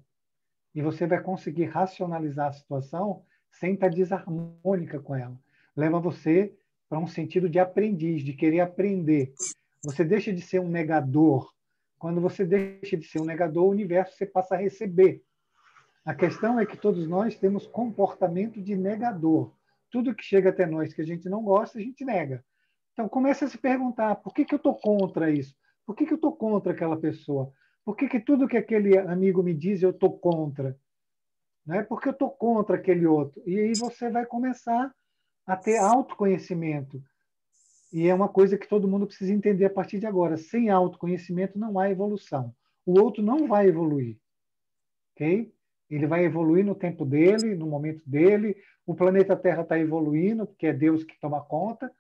E você vai conseguir racionalizar a situação sem estar desarmônica com ela. Leva você para um sentido de aprendiz, de querer aprender. Você deixa de ser um negador. Quando você deixa de ser um negador, o universo você passa a receber. A questão é que todos nós temos comportamento de negador. Tudo que chega até nós que a gente não gosta, a gente nega. Então, comece a se perguntar, por que eu estou contra isso? Por que eu estou contra aquela pessoa? Por que tudo que aquele amigo me diz eu estou contra? Né? Porque eu estou contra aquele outro. E aí você vai começar a ter autoconhecimento. E é uma coisa que todo mundo precisa entender a partir de agora. Sem autoconhecimento não há evolução. O outro não vai evoluir. Ok? Ele vai evoluir no tempo dele, no momento dele. O planeta Terra está evoluindo, porque é Deus que toma conta.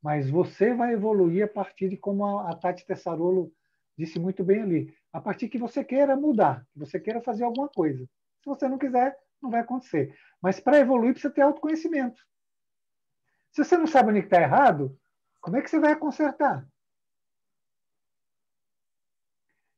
Mas você vai evoluir a partir de como a Tati Tessarolo disse muito bem ali. A partir que você queira mudar, que você queira fazer alguma coisa. Se você não quiser, não vai acontecer. Mas para evoluir, precisa ter autoconhecimento. Se você não sabe onde está errado, como é que você vai consertar?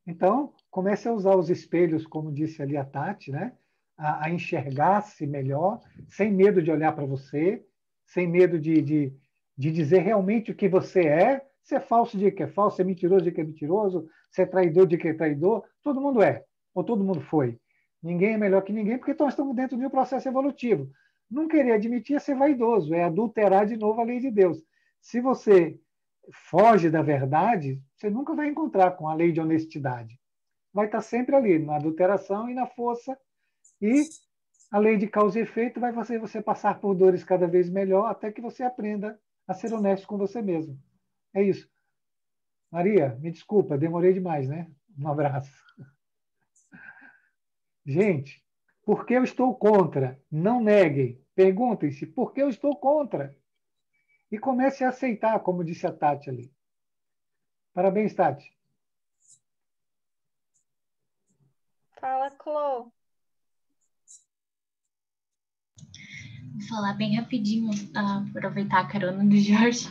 Então, comece a usar os espelhos, como disse ali a Tati, né? a enxergar-se melhor, sem medo de olhar para você, sem medo de dizer realmente o que você é. Se é falso, de que é falso, se é mentiroso, de que é mentiroso, se é traidor, de que é traidor. Todo mundo é, ou todo mundo foi. Ninguém é melhor que ninguém, porque nós estamos dentro de um processo evolutivo. Não querer admitir é ser vaidoso, é adulterar de novo a lei de Deus. Se você foge da verdade, você nunca vai encontrar com a lei de honestidade. Vai estar sempre ali, na adulteração e na força. E A lei de causa e efeito vai fazer você passar por dores cada vez melhor até que você aprenda a ser honesto com você mesmo. É isso. Maria, me desculpa, demorei demais, né? Um abraço. Gente, por que eu estou contra? Não neguem. Perguntem-se por que eu estou contra. E comece a aceitar, como disse a Tati ali. Parabéns, Tati. Fala, Clô. Vou falar bem rapidinho, aproveitar a carona do Jorge,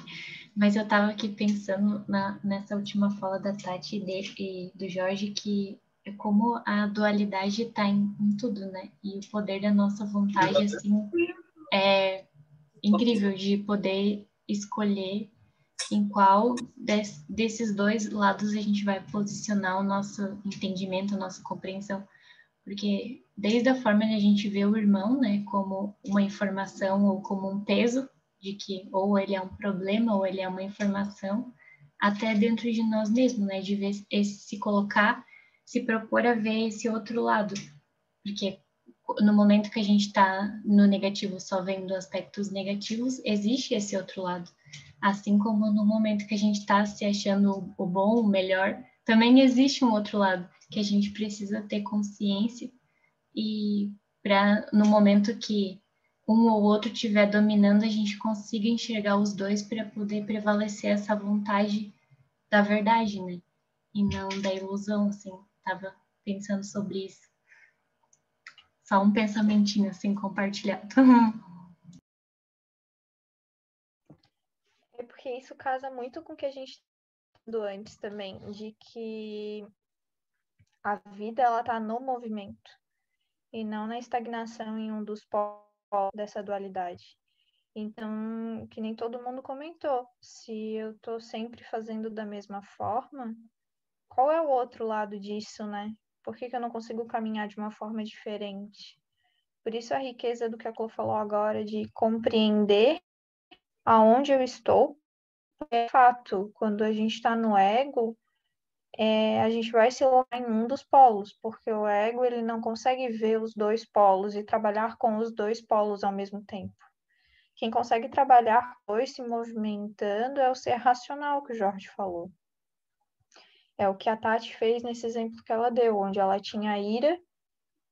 mas eu estava aqui pensando nessa última fala da Tati e do Jorge, que é como a dualidade está em tudo, né? E o poder da nossa vontade, assim, é incrível de poder escolher em qual desses dois lados a gente vai posicionar o nosso entendimento, a nossa compreensão. Porque desde a forma que a gente vê o irmão, né, como uma informação ou como um peso, de que ou ele é um problema ou ele é uma informação, até dentro de nós mesmos, né, de ver se colocar, se propor a ver esse outro lado. Porque no momento que a gente está no negativo, só vendo aspectos negativos, existe esse outro lado. Assim como no momento que a gente está se achando o bom, o melhor, também existe um outro lado que a gente precisa ter consciência e para no momento que um ou outro estiver dominando, a gente consiga enxergar os dois para poder prevalecer essa vontade da verdade, né? E não da ilusão, assim. Tava pensando sobre isso. Só um pensamentinho assim compartilhado. É porque isso casa muito com o que a gente falou antes também, de que a vida ela tá no movimento e não na estagnação em um dos polos dessa dualidade. Então, que nem todo mundo comentou, se eu tô sempre fazendo da mesma forma, qual é o outro lado disso, né? Por que eu não consigo caminhar de uma forma diferente? Por isso a riqueza do que a Clô falou agora, de compreender aonde eu estou. É fato, quando a gente está no ego, a gente vai se colocar em um dos polos, porque o ego ele não consegue ver os dois polos e trabalhar com os dois polos ao mesmo tempo. Quem consegue trabalhar dois se movimentando é o ser racional que o Jorge falou. É o que a Tati fez nesse exemplo que ela deu, onde ela tinha ira,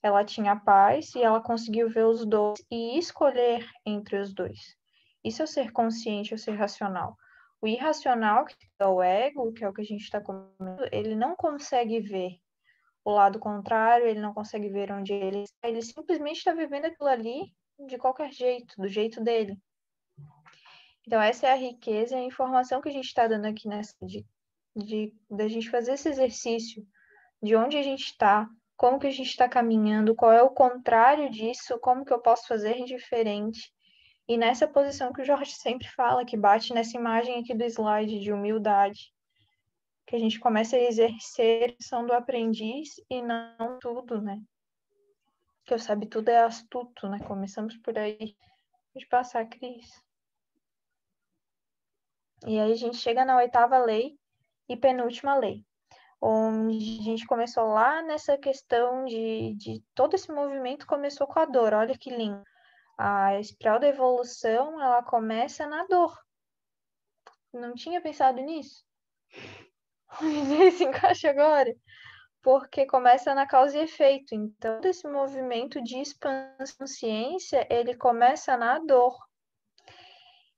ela tinha paz e ela conseguiu ver os dois e escolher entre os dois. Isso é o ser consciente, é o ser racional. O irracional, que é o ego, que é o que a gente está comentando, ele não consegue ver o lado contrário, ele não consegue ver onde ele está, ele simplesmente está vivendo aquilo ali de qualquer jeito, do jeito dele. Então, essa é a riqueza e a informação que a gente está dando aqui nessa da gente fazer esse exercício de onde a gente está, como que a gente está caminhando, qual é o contrário disso, como que eu posso fazer diferente. E nessa posição que o Jorge sempre fala, que bate nessa imagem aqui do slide de humildade, que a gente começa a exercer a ação do aprendiz e não tudo, né? Que eu sabe tudo é astuto, né? Começamos por aí. Pode passar, Cris. E aí a gente chega na 8ª lei e penúltima lei, onde a gente começou lá nessa questão de todo esse movimento começou com a dor. Olha que lindo. A espiral da evolução, ela começa na dor. Não tinha pensado nisso? Se encaixa agora. Porque começa na causa e efeito. Então, esse movimento de expansão de ciência, ele começa na dor.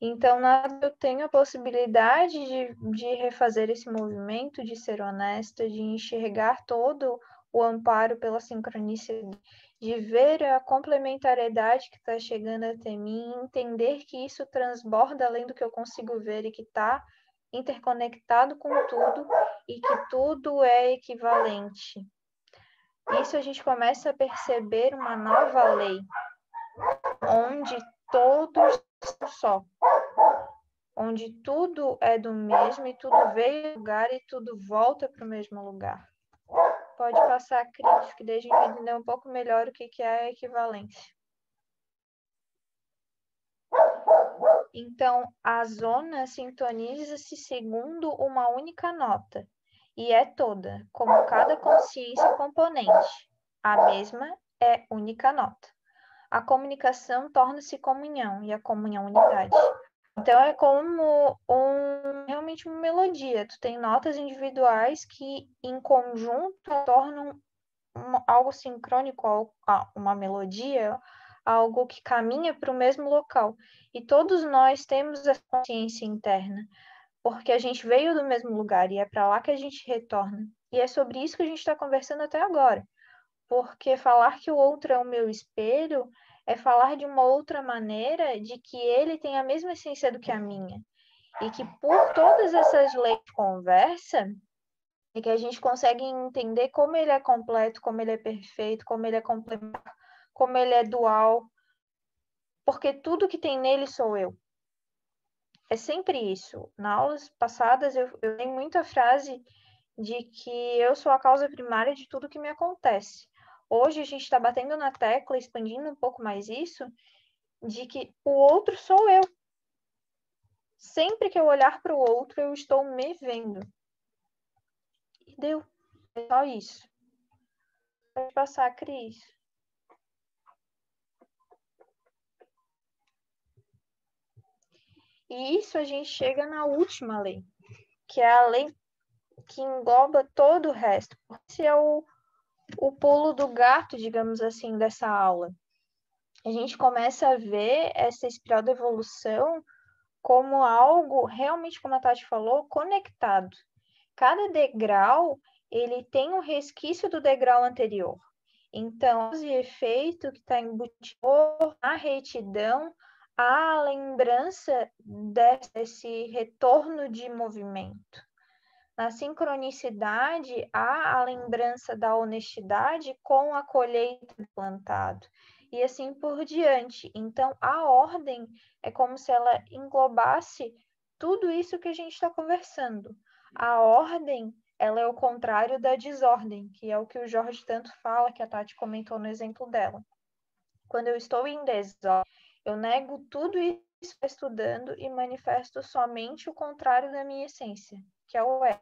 Então, eu tenho a possibilidade de refazer esse movimento, de ser honesta, de enxergar todo o amparo pela sincronicidade, de ver a complementariedade que está chegando até mim, entender que isso transborda além do que eu consigo ver e que está interconectado com tudo e que tudo é equivalente. Isso a gente começa a perceber uma nova lei, onde todos são só. Onde tudo é do mesmo e tudo veio do lugar e tudo volta para o mesmo lugar. Pode passar, Cris, que deixa a gente entender um pouco melhor o que é a equivalência. Então, a zona sintoniza-se segundo uma única nota, e é toda, como cada consciência componente. A mesma é única nota. a comunicação torna-se comunhão e a comunhão unidade. Então é como realmente uma melodia. Tu tem notas individuais que em conjunto tornam algo sincrônico, uma melodia, algo que caminha para o mesmo local. E todos nós temos essa consciência interna, porque a gente veio do mesmo lugar e é para lá que a gente retorna. E é sobre isso que a gente está conversando até agora. Porque falar que o outro é o meu espelho é falar de uma outra maneira de que ele tem a mesma essência do que a minha. E que por todas essas leis de conversa, é que a gente consegue entender como ele é completo, como ele é perfeito, como ele é complementar, como ele é dual. Porque tudo que tem nele sou eu. É sempre isso. Nas aulas passadas eu tenho muita frase de que eu sou a causa primária de tudo que me acontece. Hoje a gente está batendo na tecla, expandindo um pouco mais isso, de que o outro sou eu. Sempre que eu olhar para o outro, eu estou me vendo. E deu. É só isso. Pode passar, Cris. E isso a gente chega na última lei, que é a lei que engloba todo o resto. Esse é o pulo do gato, digamos assim, dessa aula. A gente começa a ver essa espiral da evolução como algo, realmente, como a Tati falou, conectado. Cada degrau, ele tem um resquício do degrau anterior. Então, o efeito que está embutido na retidão, há a lembrança desse retorno de movimento. Na sincronicidade, há a lembrança da honestidade com a colheita do plantado. E assim por diante. Então, a ordem é como se ela englobasse tudo isso que a gente está conversando. A ordem, ela é o contrário da desordem, que é o que o Jorge tanto fala, que a Tati comentou no exemplo dela. Quando eu estou em desordem, eu nego tudo isso que estou estudando e manifesto somente o contrário da minha essência, que é o ego.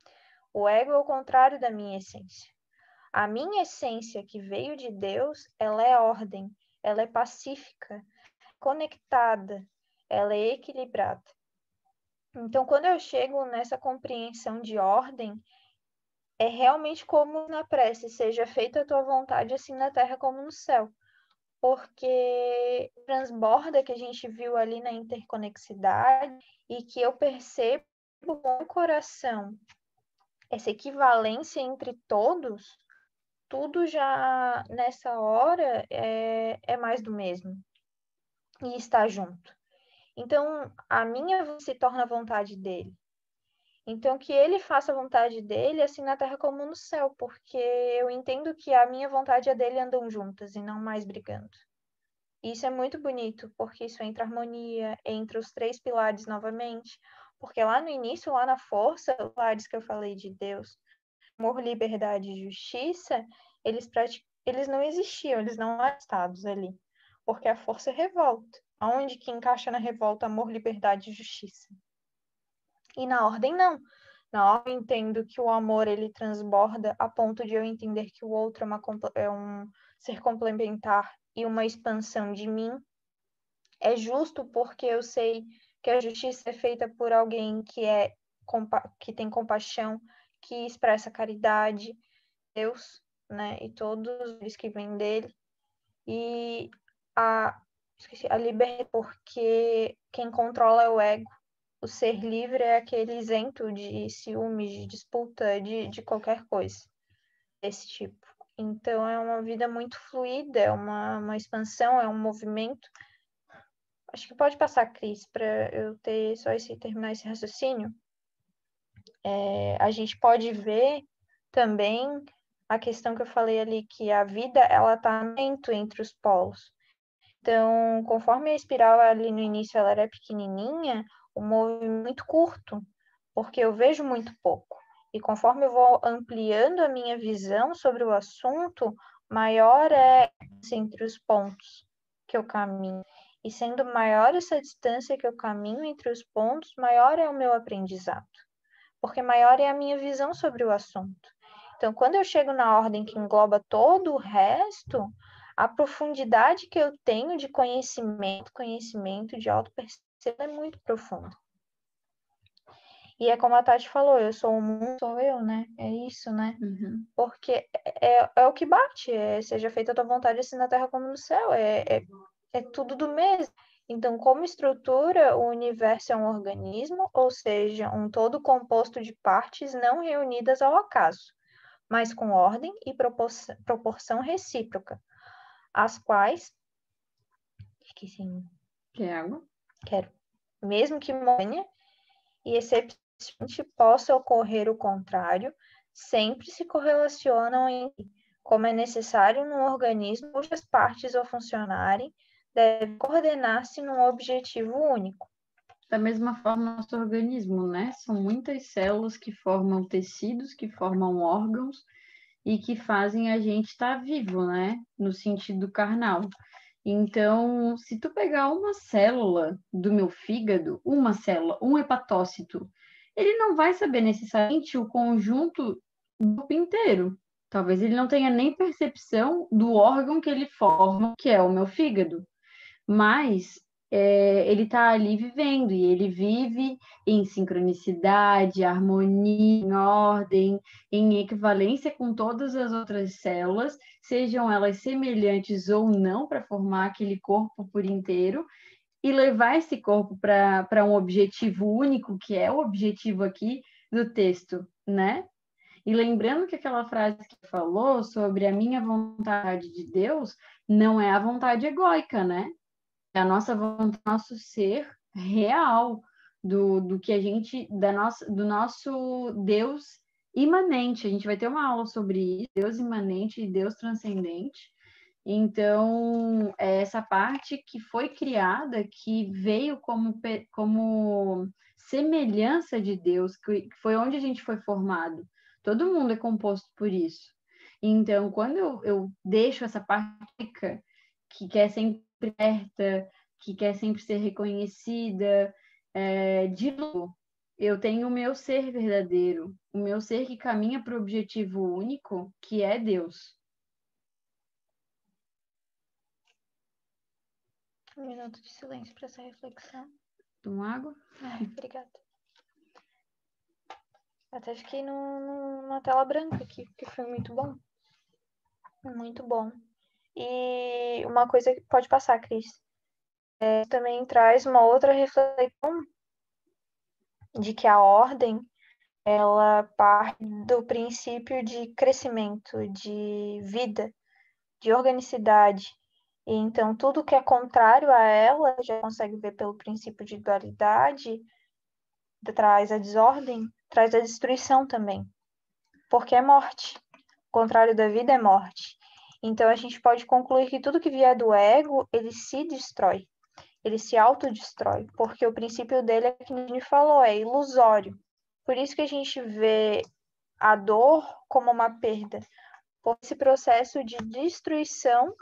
O ego é o contrário da minha essência. A minha essência, que veio de Deus, ela é ordem, ela é pacífica, conectada, ela é equilibrada. Então, quando eu chego nessa compreensão de ordem, é realmente como na prece, seja feita a tua vontade, assim na terra como no céu. Porque transborda que a gente viu ali na interconexidade e que eu percebo com o coração essa equivalência entre todos, tudo já nessa hora é mais do mesmo e está junto. Então, a minha se torna a vontade dele. Então, que ele faça a vontade dele, assim na terra como no céu, porque eu entendo que a minha vontade e a dele andam juntas e não mais brigando. E isso é muito bonito, porque isso entra harmonia entre os 3 pilares novamente, porque lá no início, lá na força, os pilares que eu falei de Deus, amor, liberdade e justiça, eles não existiam, eles não eram estados ali, porque a força é revolta. Aonde que encaixa na revolta amor, liberdade e justiça? E na ordem, não. Na ordem, eu entendo que o amor, ele transborda a ponto de eu entender que o outro é um ser complementar e uma expansão de mim. É justo porque eu sei que a justiça é feita por alguém que tem compaixão, que expressa caridade, Deus, né? E todos eles que vêm dele. E a liberdade, porque quem controla é o ego. O ser livre é aquele isento de ciúmes, de disputa, de qualquer coisa desse tipo. Então, é uma vida muito fluida, é uma expansão, é um movimento. Acho que pode passar, Cris, para eu ter só terminar esse raciocínio. A gente pode ver também a questão que eu falei ali, que a vida, ela está entre os polos. Então, conforme a espiral ali no início, ela era pequenininha, o movimento muito curto, porque eu vejo muito pouco. E conforme eu vou ampliando a minha visão sobre o assunto, maior é entre os pontos que eu caminho. E sendo maior essa distância que eu caminho entre os pontos, maior é o meu aprendizado, porque maior é a minha visão sobre o assunto. Então, quando eu chego na ordem que engloba todo o resto, A profundidade que eu tenho de conhecimento de autopercepção é muito profunda. E é como a Tati falou, eu sou o mundo, sou eu, né? É isso, né? Uhum. Porque é o que bate, seja feita a tua vontade assim na terra como no céu, é tudo do mesmo. Então, como estrutura, o universo é um organismo, ou seja, um todo composto de partes não reunidas ao acaso, mas com ordem e proporção recíproca, as quais, esqueci, Quer água? quero, mesmo que momentânea e excepcionalmente possa ocorrer o contrário, sempre se correlacionam em como é necessário num organismo cujas partes ao funcionarem devem coordenar-se num objetivo único. Da mesma forma, nosso organismo, né? São muitas células que formam tecidos, que formam órgãos e que fazem a gente estar vivo, né? No sentido carnal. Então, se tu pegar uma célula do meu fígado, uma célula, um hepatócito, ele não vai saber necessariamente o conjunto do corpo inteiro. Talvez ele não tenha nem percepção do órgão que ele forma, que é o meu fígado. Mas ele está ali vivendo, e ele vive em sincronicidade, harmonia, em ordem, em equivalência com todas as outras células, sejam elas semelhantes ou não, para formar aquele corpo por inteiro, e levar esse corpo para um objetivo único, que é o objetivo aqui do texto, né? E lembrando que aquela frase que falou sobre a minha vontade de Deus não é a vontade egóica, né? É a nossa vontade, nosso ser real, do que a gente, do nosso Deus imanente. A gente vai ter uma aula sobre isso, Deus imanente e Deus transcendente. Então, é essa parte que foi criada, que veio como semelhança de Deus, que foi onde a gente foi formado. Todo mundo é composto por isso. Então, quando eu deixo essa parte que quer sempre certa, que quer sempre ser reconhecida, de novo, eu tenho o meu ser verdadeiro, o meu ser que caminha para o objetivo único, que é Deus. Um minuto de silêncio para essa reflexão. Toma água? Obrigada. Até fiquei numa tela branca aqui, porque foi muito bom. Muito bom. E uma coisa que pode passar, Cris, também traz uma outra reflexão de que a ordem, ela parte do princípio de crescimento, de vida, de organicidade. E então, tudo que é contrário a ela, já consegue ver pelo princípio de dualidade, traz a desordem, traz a destruição também. Porque é morte. O contrário da vida é morte. Então, a gente pode concluir que tudo que vier do ego, ele se destrói. Ele se autodestrói. Porque o princípio dele é que a gente falou, é ilusório. Por isso que a gente vê a dor como uma perda. Por esse processo de destruição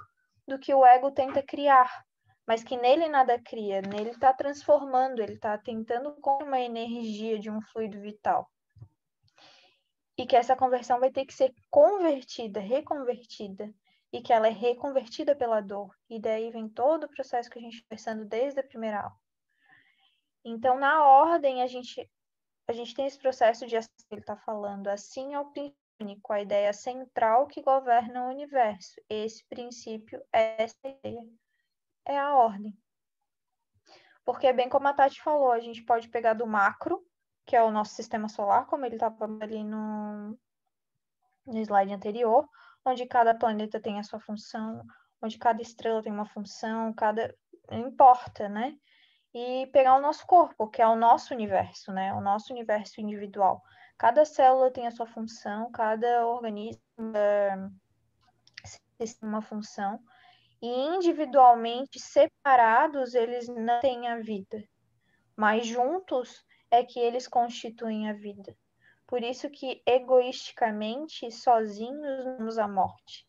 do que o ego tenta criar. Mas que nele nada cria. Nele está transformando, ele está tentando com uma energia de um fluido vital. E que essa conversão vai ter que ser convertida, reconvertida, e que ela é reconvertida pela dor. E daí vem todo o processo que a gente está conversando desde a primeira aula. Então, na ordem, a gente tem esse processo de, assim, ele está falando, assim é o princípio único, a ideia central que governa o universo. Esse princípio é essa ideia, é a ordem. Porque, bem como a Tati falou, a gente pode pegar do macro, que é o nosso sistema solar, como ele estava ali no slide anterior, onde cada planeta tem a sua função, onde cada estrela tem uma função, não importa, né? E pegar o nosso corpo, que é o nosso universo, né? O nosso universo individual. Cada célula tem a sua função, cada organismo tem uma função, e individualmente, separados, eles não têm a vida, mas juntos é que eles constituem a vida. Por isso que, egoisticamente, sozinhos, nos a morte.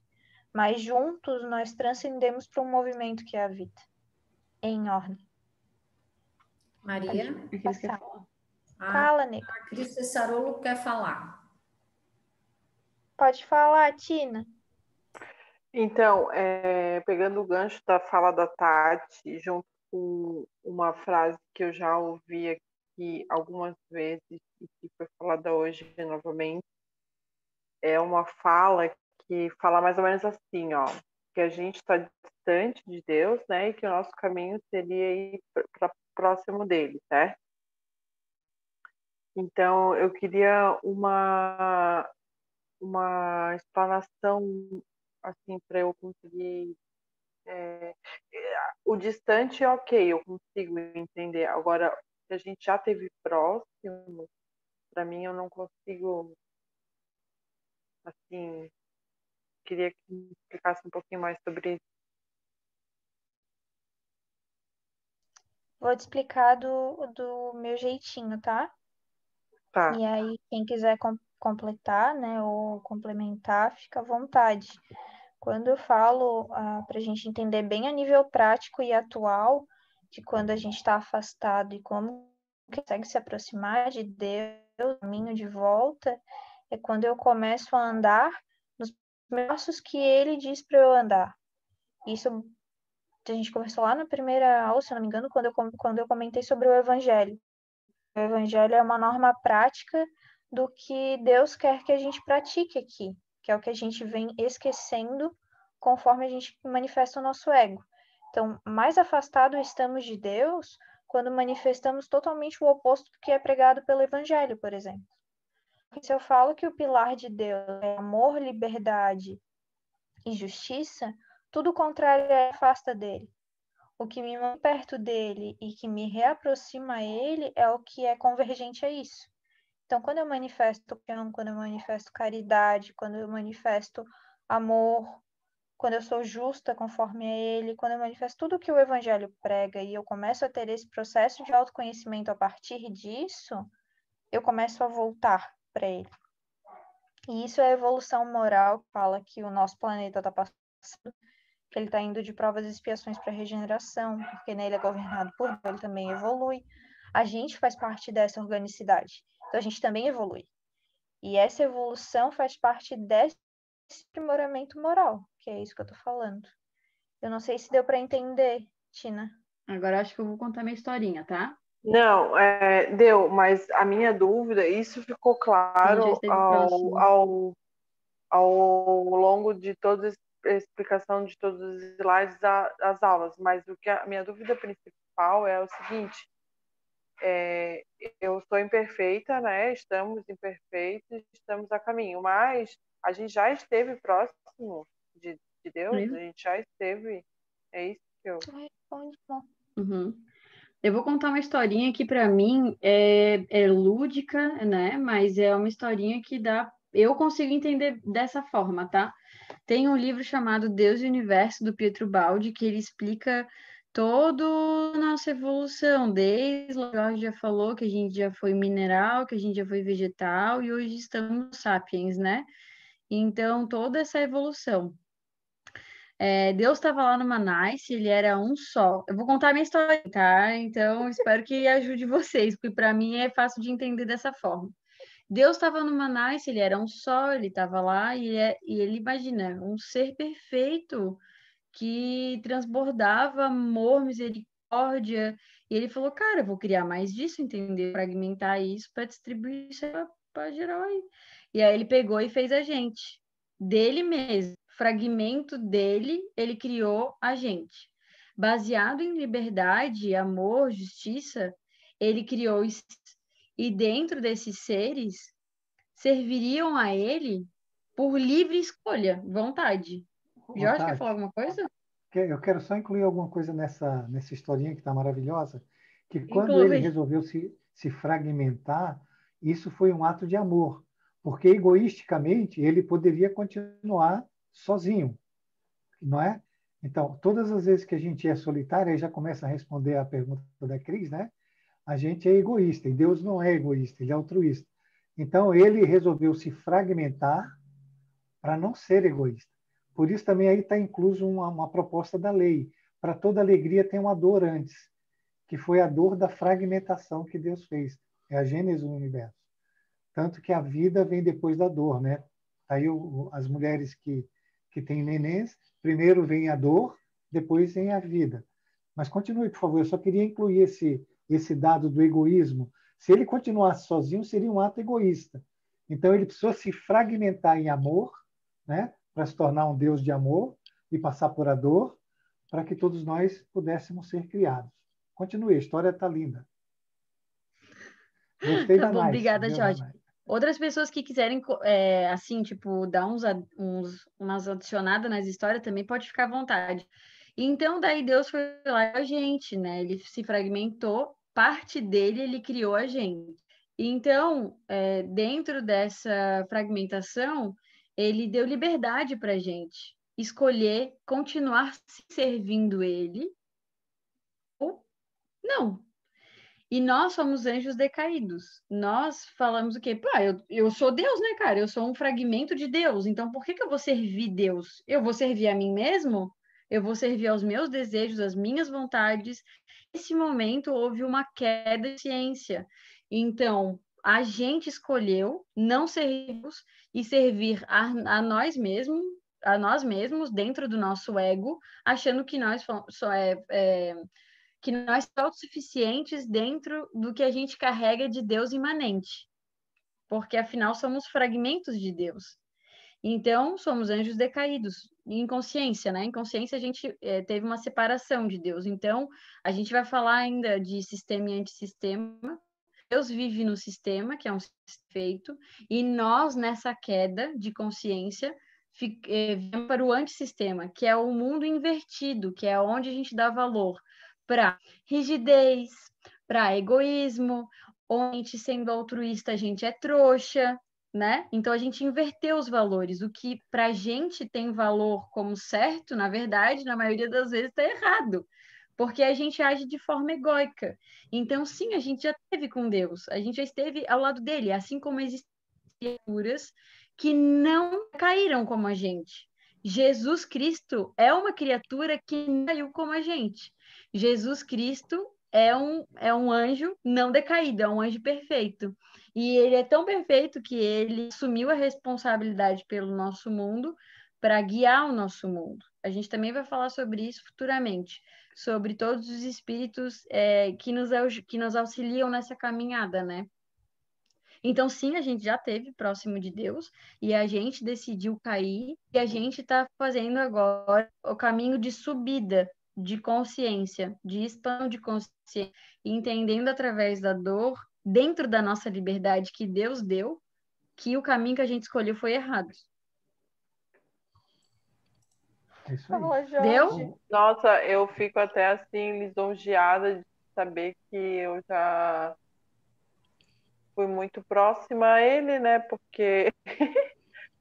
Mas juntos, nós transcendemos para um movimento que é a vida. Em ordem. Maria? Fala, Nica. A Cris Cessarolo quer falar. Pode falar, Tina. Então, pegando o gancho da fala da Tati, junto com uma frase que eu já ouvi aqui algumas vezes e que foi falada hoje novamente, é uma fala que fala mais ou menos assim, ó, que a gente está distante de Deus, né, e que o nosso caminho seria ir para próximo dele, certo? Então, eu queria uma explanação assim para eu conseguir o distante, ok, eu consigo entender. Agora, se a gente já teve próximo, para mim eu não consigo, assim, queria que me explicasse um pouquinho mais sobre isso. Vou te explicar do meu jeitinho, tá? Tá. E aí, quem quiser completar, né, ou complementar, fica à vontade. Quando eu falo, para a gente entender bem a nível prático e atual, de quando a gente está afastado e como consegue se aproximar de Deus, caminho de volta, é quando eu começo a andar nos passos que Ele diz para eu andar. Isso a gente conversou lá na primeira aula, se não me engano, quando eu comentei sobre o Evangelho. O Evangelho é uma norma prática do que Deus quer que a gente pratique aqui, que é o que a gente vem esquecendo conforme a gente manifesta o nosso ego. Então, mais afastado estamos de Deus quando manifestamos totalmente o oposto do que é pregado pelo Evangelho, por exemplo. Se eu falo que o pilar de Deus é amor, liberdade e justiça, tudo contrário afasta dele. O que me mantém perto dele e que me reaproxima a ele é o que é convergente a isso. Então, quando eu manifesto perdão, quando eu manifesto caridade, quando eu manifesto amor, quando eu sou justa conforme a ele, quando eu manifesto tudo o que o Evangelho prega e eu começo a ter esse processo de autoconhecimento a partir disso, eu começo a voltar para ele. E isso é a evolução moral que fala que o nosso planeta está passando, que ele está indo de provas e expiações para regeneração, porque nele é governado por Deus, ele também evolui. A gente faz parte dessa organicidade, então a gente também evolui. E essa evolução faz parte desse aprimoramento moral, que é isso que eu estou falando. Eu não sei se deu para entender, Tina. Agora acho que eu vou contar minha historinha, tá? Não, deu, mas a minha dúvida, isso ficou Quem já claro esteve próximo. ao longo de toda a explicação de todos os slides das aulas, mas a minha dúvida principal é o seguinte: eu sou imperfeita, né? Estamos imperfeitos, estamos a caminho, mas a gente já esteve próximo de Deus, a gente já esteve, é isso que eu... Uhum. Eu vou contar uma historinha que para mim é lúdica, né? Mas é uma historinha que eu consigo entender dessa forma, tá? Tem um livro chamado Deus e o Universo, do Pietro Baldi, que ele explica toda a nossa evolução, desde o que a gente já falou, que a gente já foi mineral, que a gente já foi vegetal, e hoje estamos sapiens, né? Então, toda essa evolução. Deus estava lá no Manais, ele era um só. Eu vou contar a minha história, tá? Então, espero que ajude vocês, porque para mim é fácil de entender dessa forma. Deus estava no Manais, ele era um só, ele estava lá e ele, imagina, um ser perfeito que transbordava amor, misericórdia. E ele falou, cara, eu vou criar mais disso, entendeu? Fragmentar isso para distribuir isso para geral aí. E aí ele pegou e fez a gente, dele mesmo. Fragmento dele, ele criou a gente. Baseado em liberdade, amor, justiça, ele criou e dentro desses seres serviriam a ele por livre escolha, vontade. Jorge, quer falar alguma coisa? Eu quero só incluir alguma coisa nessa historinha que está maravilhosa, que quando Inclui. ele resolveu se fragmentar, isso foi um ato de amor, porque egoisticamente ele poderia continuar sozinho, não é? Então, todas as vezes que a gente é solitário, aí já começa a responder a pergunta da Cris, né? A gente é egoísta, e Deus não é egoísta, ele é altruísta. Então, ele resolveu se fragmentar para não ser egoísta. Por isso também aí está incluso uma proposta da lei. Para toda alegria tem uma dor antes, que foi a dor da fragmentação que Deus fez. É a gênese do universo. Tanto que a vida vem depois da dor, né? Aí as mulheres que que tem nenéns, primeiro vem a dor, depois vem a vida. Mas continue, por favor, eu só queria incluir esse dado do egoísmo. Se ele continuasse sozinho, seria um ato egoísta. Então, ele precisou se fragmentar em amor, né, para se tornar um Deus de amor e passar por a dor, para que todos nós pudéssemos ser criados. Continue, a história está linda. Gostei Tá da bom, Nice, obrigada, viu, Jorge. Nice? Outras pessoas que quiserem, assim, tipo, dar umas adicionadas nas histórias também pode ficar à vontade. Então, daí Deus foi lá com a gente, né? Ele se fragmentou, parte dele ele criou a gente. Então, dentro dessa fragmentação, ele deu liberdade para a gente escolher continuar servindo ele ou não. E nós somos anjos decaídos. Nós falamos o quê? Pô, eu sou Deus, né, cara? Eu sou um fragmento de Deus. Então, por que eu vou servir Deus? Eu vou servir a mim mesmo? Eu vou servir aos meus desejos, às minhas vontades. Nesse momento, houve uma queda de ciência. Então, a gente escolheu não servirmos e servir a nós mesmos, dentro do nosso ego, achando que nós que nós somos autossuficientes dentro do que a gente carrega de Deus imanente, porque afinal somos fragmentos de Deus. Então, somos anjos decaídos, em consciência, né? Em consciência a gente teve uma separação de Deus. Então, a gente vai falar ainda de sistema e antissistema. Deus vive no sistema, que é um feito, e nós, nessa queda de consciência, vamos para o antissistema, que é o mundo invertido, que é onde a gente dá valor para rigidez, para egoísmo, onde sendo altruísta a gente é trouxa, né? Então a gente inverteu os valores. O que para a gente tem valor como certo, na verdade, na maioria das vezes está errado, porque a gente age de forma egóica. Então, sim, a gente já esteve com Deus, a gente já esteve ao lado dele, assim como existem criaturas que não caíram como a gente. Jesus Cristo é uma criatura que não caiu como a gente. Jesus Cristo é um anjo não decaído, é um anjo perfeito. E ele é tão perfeito que ele assumiu a responsabilidade pelo nosso mundo para guiar o nosso mundo. A gente também vai falar sobre isso futuramente, sobre todos os espíritos que nos auxiliam nessa caminhada, né? Então, sim, a gente já esteve próximo de Deus e a gente decidiu cair e a gente está fazendo agora o caminho de subida de consciência, de expansão de consciência, entendendo através da dor, dentro da nossa liberdade que Deus deu, que o caminho que a gente escolheu foi errado. É isso aí. Fala, Jorge. Deu? Nossa, eu fico até assim lisonjeada de saber que eu já fui muito próxima a ele, né? Porque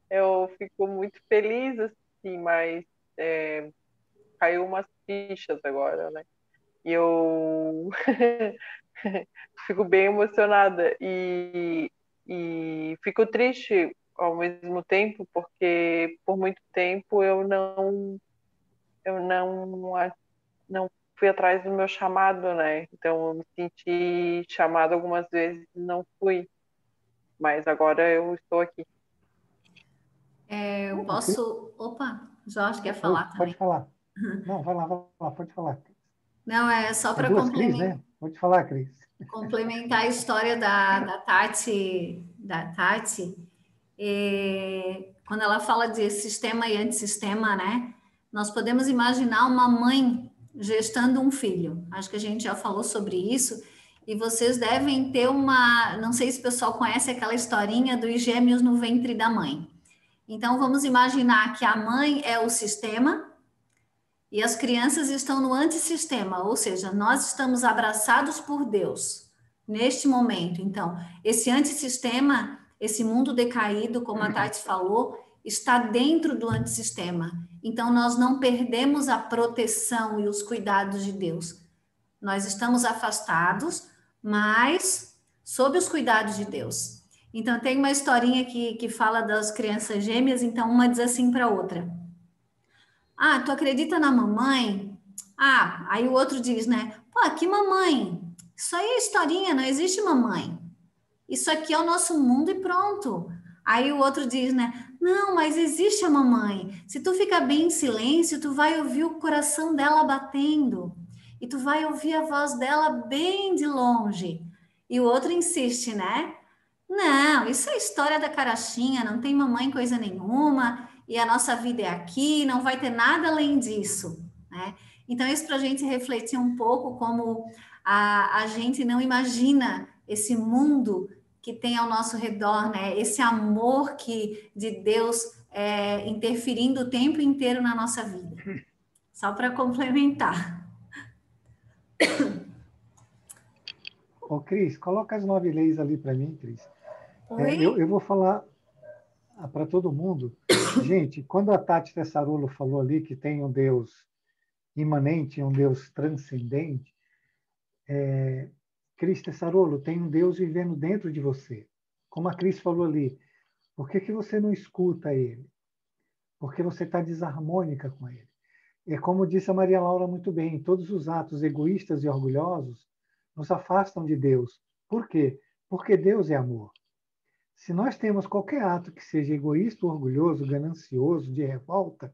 eu fico muito feliz, assim, mas caiu umas fichas agora, né? E eu fico bem emocionada e fico triste ao mesmo tempo, porque por muito tempo eu não fui atrás do meu chamado, né? Então eu me senti chamada algumas vezes e não fui, mas agora eu estou aqui. Eu posso... Opa, Jorge quer falar também. Pode falar. Não, vai lá, pode falar. Não, é só para duas Cris, né? Pode falar, Cris. complementar a história da Tati, quando ela fala de sistema e antissistema, né? Nós podemos imaginar uma mãe gestando um filho. Acho que a gente já falou sobre isso. E vocês devem ter não sei se o pessoal conhece aquela historinha dos gêmeos no ventre da mãe. Então, vamos imaginar que a mãe é o sistema e as crianças estão no antissistema, ou seja, nós estamos abraçados por Deus neste momento. Então, esse antissistema, esse mundo decaído, como a Tati falou, está dentro do antissistema. Então, nós não perdemos a proteção e os cuidados de Deus. Nós estamos afastados, mas sob os cuidados de Deus. Então, tem uma historinha que fala das crianças gêmeas, então uma diz assim para a outra: ah, tu acredita na mamãe? Ah, aí o outro diz, né? Pô, que mamãe? Isso aí é historinha, não existe mamãe. Isso aqui é o nosso mundo e pronto. Aí o outro diz, né? Não, mas existe a mamãe. Se tu ficar bem em silêncio, tu vai ouvir o coração dela batendo. E tu vai ouvir a voz dela bem de longe. E o outro insiste, né? Não, isso é história da carochinha, não tem mamãe coisa nenhuma, e a nossa vida é aqui, não vai ter nada além disso, né? Então, isso para a gente refletir um pouco como a gente não imagina esse mundo que tem ao nosso redor, né? Esse amor de Deus interferindo o tempo inteiro na nossa vida. Só para complementar. Ô, Cris, coloca as 9 leis ali para mim, Cris. Oi? Eu vou falar para todo mundo. Gente, quando a Tati Tessarolo falou ali que tem um Deus imanente, um Deus transcendente, Cris Tessarolo, tem um Deus vivendo dentro de você. Como a Cris falou ali, por que você não escuta ele? Porque você está desarmônica com ele. É como disse a Maria Laura muito bem, todos os atos egoístas e orgulhosos nos afastam de Deus. Por quê? Porque Deus é amor. Se nós temos qualquer ato que seja egoísta, orgulhoso, ganancioso, de revolta,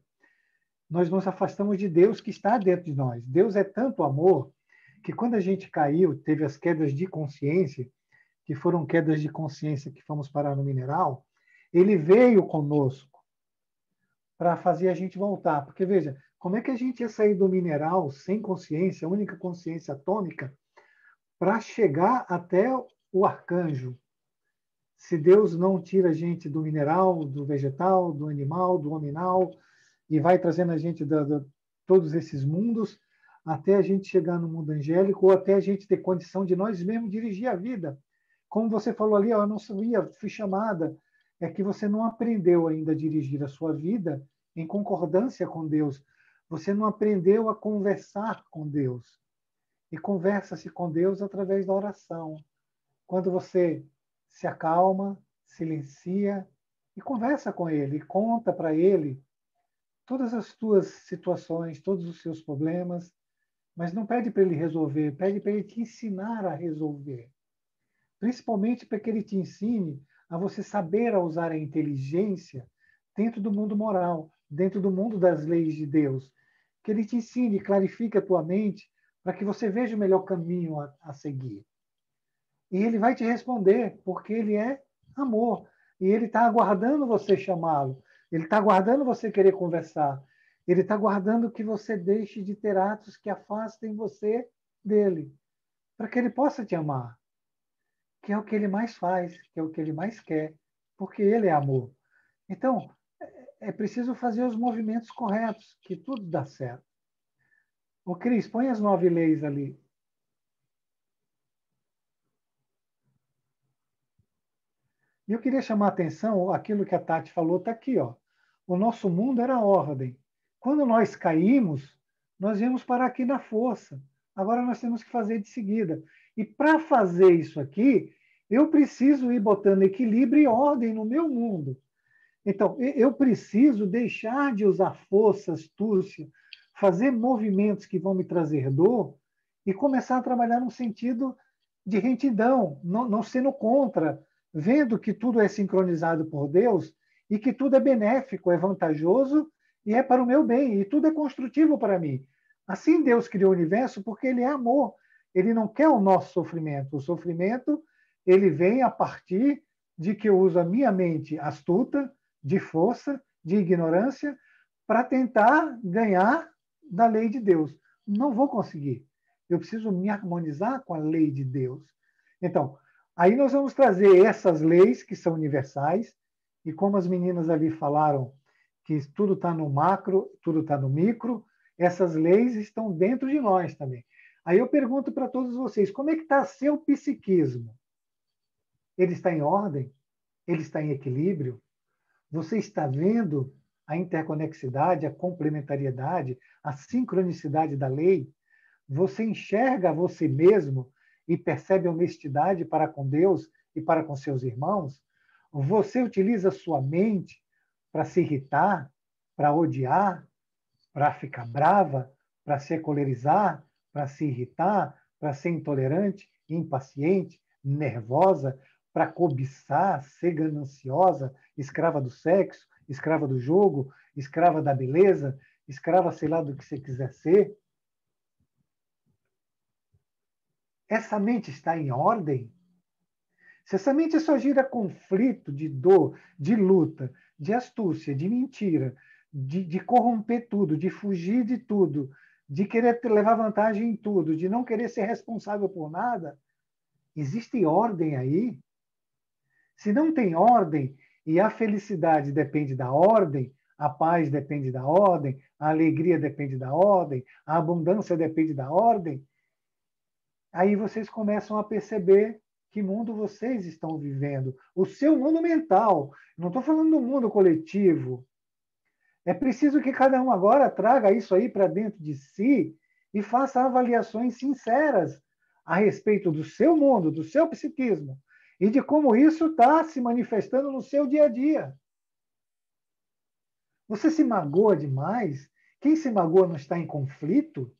nós nos afastamos de Deus que está dentro de nós. Deus é tanto amor que quando a gente caiu, teve as quedas de consciência, que foram quedas de consciência que fomos parar no mineral, ele veio conosco para fazer a gente voltar. Porque, veja, como é que a gente ia sair do mineral sem consciência, única consciência atômica, para chegar até o arcanjo? Se Deus não tira a gente do mineral, do vegetal, do animal, do hominal, e vai trazendo a gente de todos esses mundos, até a gente chegar no mundo angélico, ou até a gente ter condição de nós mesmos dirigir a vida. Como você falou ali, eu não sabia, fui chamada, é que você não aprendeu ainda a dirigir a sua vida em concordância com Deus. Você não aprendeu a conversar com Deus. E conversa-se com Deus através da oração. Quando você se acalma, silencia e conversa com Ele, conta para Ele todas as tuas situações, todos os seus problemas, mas não pede para Ele resolver, pede para Ele te ensinar a resolver. Principalmente para que Ele te ensine a você saber a usar a inteligência dentro do mundo moral, dentro do mundo das leis de Deus. Que Ele te ensine, clarifique a tua mente para que você veja o melhor caminho a seguir. E ele vai te responder, porque ele é amor. E ele está aguardando você chamá-lo. Ele está aguardando você querer conversar. Ele está aguardando que você deixe de ter atos que afastem você dele, para que ele possa te amar. Que é o que ele mais faz, que é o que ele mais quer, porque ele é amor. Então, é preciso fazer os movimentos corretos, que tudo dá certo. Ô, Cris, põe as 9 leis ali. E eu queria chamar a atenção, aquilo que a Tati falou está aqui. Ó. O nosso mundo era ordem. Quando nós caímos, nós viemos parar aqui na força. Agora nós temos que fazer de seguida. E para fazer isso aqui, eu preciso ir botando equilíbrio e ordem no meu mundo. Então, eu preciso deixar de usar força, astúcia, fazer movimentos que vão me trazer dor e começar a trabalhar no sentido de retidão, não sendo contra, vendo que tudo é sincronizado por Deus e que tudo é benéfico, é vantajoso e é para o meu bem, e tudo é construtivo para mim. Assim Deus criou o universo porque Ele é amor. Ele não quer o nosso sofrimento. O sofrimento, ele vem a partir de que eu uso a minha mente astuta, de força, de ignorância, para tentar ganhar da lei de Deus. Não vou conseguir. Eu preciso me harmonizar com a lei de Deus. Então, aí nós vamos trazer essas leis que são universais, e como as meninas ali falaram, que tudo está no macro, tudo está no micro, essas leis estão dentro de nós também. Aí eu pergunto para todos vocês, como é que está seu psiquismo? Ele está em ordem? Ele está em equilíbrio? Você está vendo a interconexidade, a complementariedade, a sincronicidade da lei? Você enxerga você mesmo e percebe a honestidade para com Deus e para com seus irmãos? Você utiliza sua mente para se irritar, para odiar, para ficar brava, para se colerizar, para se irritar, para ser intolerante, impaciente, nervosa, para cobiçar, ser gananciosa, escrava do sexo, escrava do jogo, escrava da beleza, escrava, sei lá, do que você quiser ser. Essa mente está em ordem? Se essa mente só gira conflito, de dor, de luta, de astúcia, de mentira, de corromper tudo, de fugir de tudo, de querer levar vantagem em tudo, de não querer ser responsável por nada, existe ordem aí? Se não tem ordem, e a felicidade depende da ordem, a paz depende da ordem, a alegria depende da ordem, a abundância depende da ordem, aí vocês começam a perceber que mundo vocês estão vivendo. O seu mundo mental. Não estou falando do mundo coletivo. É preciso que cada um agora traga isso aí para dentro de si e faça avaliações sinceras a respeito do seu mundo, do seu psiquismo e de como isso está se manifestando no seu dia a dia. Você se magoa demais? Quem se magoa não está em conflito?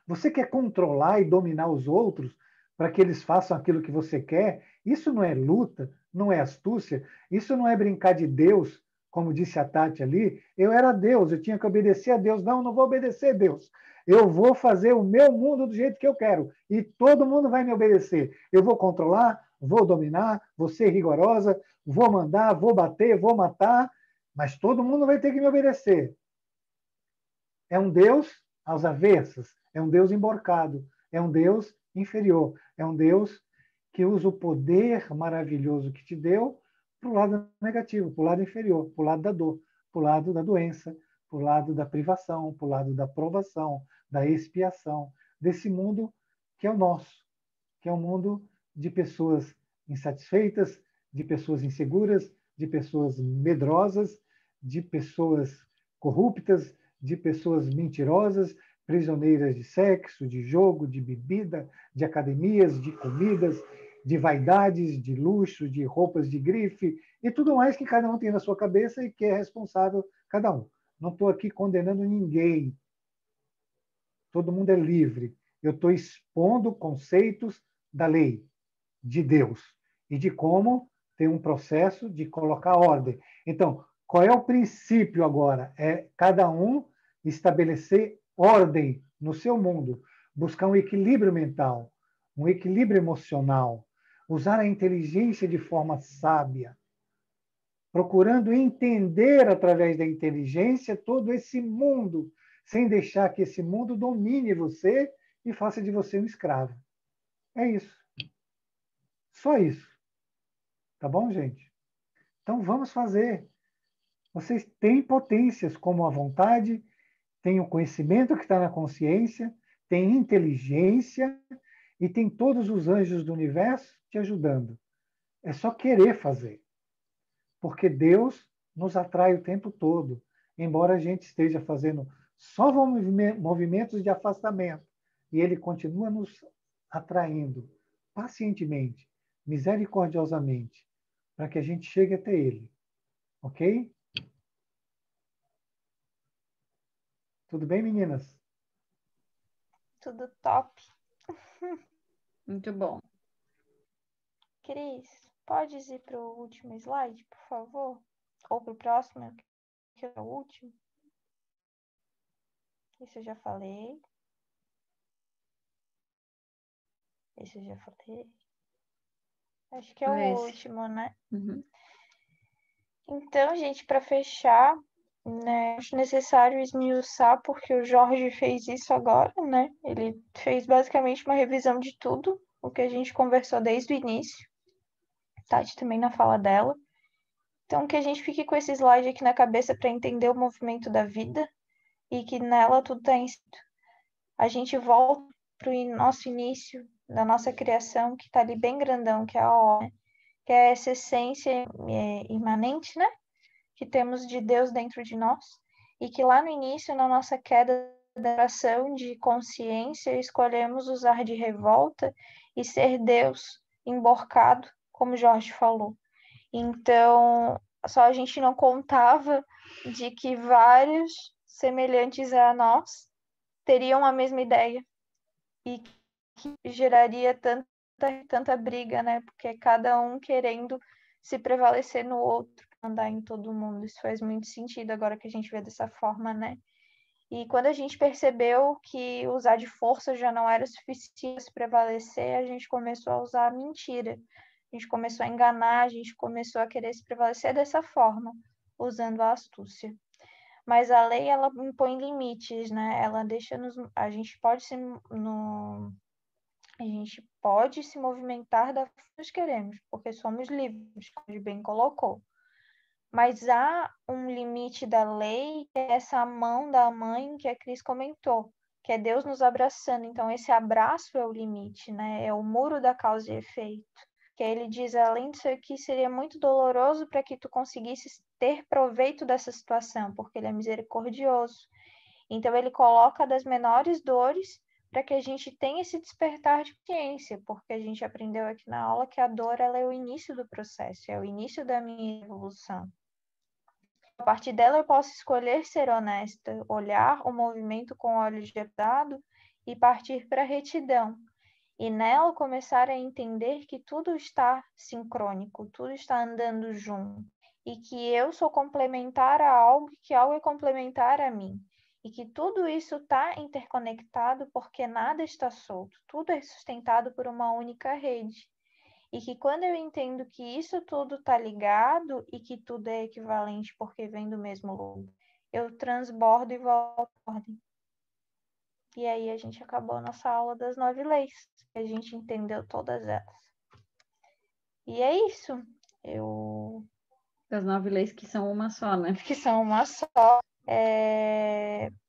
Você quer controlar e dominar os outros para que eles façam aquilo que você quer? Isso não é luta, não é astúcia, isso não é brincar de Deus, como disse a Tati ali. Eu era Deus, eu tinha que obedecer a Deus. Não, não vou obedecer a Deus. Eu vou fazer o meu mundo do jeito que eu quero e todo mundo vai me obedecer. Eu vou controlar, vou dominar, vou ser rigorosa, vou mandar, vou bater, vou matar, mas todo mundo vai ter que me obedecer. É um Deus às avessas, é um Deus emborcado, é um Deus inferior, é um Deus que usa o poder maravilhoso que te deu para o lado negativo, para o lado inferior, para o lado da dor, para o lado da doença, para o lado da privação, para o lado da provação, da expiação, desse mundo que é o nosso, que é um mundo de pessoas insatisfeitas, de pessoas inseguras, de pessoas medrosas, de pessoas corruptas, de pessoas mentirosas, prisioneiras de sexo, de jogo, de bebida, de academias, de comidas, de vaidades, de luxo, de roupas de grife e tudo mais que cada um tem na sua cabeça e que é responsável cada um. Não estou aqui condenando ninguém. Todo mundo é livre. Eu estou expondo conceitos da lei, de Deus, e de como tem um processo de colocar ordem. Então, qual é o princípio agora? É cada um estabelecer ordem no seu mundo, buscar um equilíbrio mental, um equilíbrio emocional, usar a inteligência de forma sábia, procurando entender através da inteligência todo esse mundo, sem deixar que esse mundo domine você e faça de você um escravo. É isso. Só isso. Tá bom, gente? Então vamos fazer. Vocês têm potências como a vontade, têm o conhecimento que está na consciência, têm inteligência e tem todos os anjos do universo te ajudando. É só querer fazer. Porque Deus nos atrai o tempo todo, embora a gente esteja fazendo só movimentos de afastamento, e Ele continua nos atraindo pacientemente, misericordiosamente, para que a gente chegue até Ele. Ok? Tudo bem, meninas? Tudo top. Muito bom. Cris, podes ir para o último slide, por favor? Ou para o próximo, que é o último? Esse eu já falei. Esse eu já falei. Acho que é o último, né? Uhum. Então, gente, para fechar, né, acho necessário esmiuçar, porque o Jorge fez isso agora, né? Ele fez basicamente uma revisão de tudo o que a gente conversou desde o início. Tati também na fala dela. Então, que a gente fique com esse slide aqui na cabeça para entender o movimento da vida e que nela tudo está inscrito. A gente volta para o nosso início da nossa criação, que está ali bem grandão, que é a O, né? Que é essa essência imanente, né? Que temos de Deus dentro de nós. E que lá no início, na nossa queda da ação de consciência, escolhemos usar de revolta e ser Deus emborcado, como Jorge falou. Então, só a gente não contava de que vários semelhantes a nós teriam a mesma ideia e que geraria tanta briga, né? Porque cada um querendo se prevalecer no outro. andar em todo mundo. Isso faz muito sentido agora que a gente vê dessa forma, né? E quando a gente percebeu que usar de força já não era suficiente para prevalecer, a gente começou a usar a mentira. A gente começou a enganar, a gente começou a querer se prevalecer dessa forma, usando a astúcia. Mas a lei, ela impõe limites, né? Ela deixa a gente pode se movimentar da forma que nós queremos, porque somos livres, como o bem colocou. Mas há um limite da lei, que é essa mão da mãe que a Cris comentou, que é Deus nos abraçando. Então, esse abraço é o limite, né? É o muro da causa e efeito. Que ele diz, além disso aqui, seria muito doloroso para que tu conseguisses ter proveito dessa situação, porque ele é misericordioso. Então, ele coloca das menores dores para que a gente tenha esse despertar de ciência, porque a gente aprendeu aqui na aula que a dor ela é o início do processo, é o início da minha evolução. A partir dela, eu posso escolher ser honesta, olhar o movimento com olhos de verdade e partir para a retidão. E nela começar a entender que tudo está sincrônico, tudo está andando junto. E que eu sou complementar a algo, que algo é complementar a mim. E que tudo isso está interconectado porque nada está solto. Tudo é sustentado por uma única rede. E que quando eu entendo que isso tudo está ligado e que tudo é equivalente porque vem do mesmo lugar, eu transbordo e volto à ordem. E aí a gente acabou a nossa aula das 9 leis. A gente entendeu todas elas. E é isso. As 9 leis que são uma só, né? Que são uma só.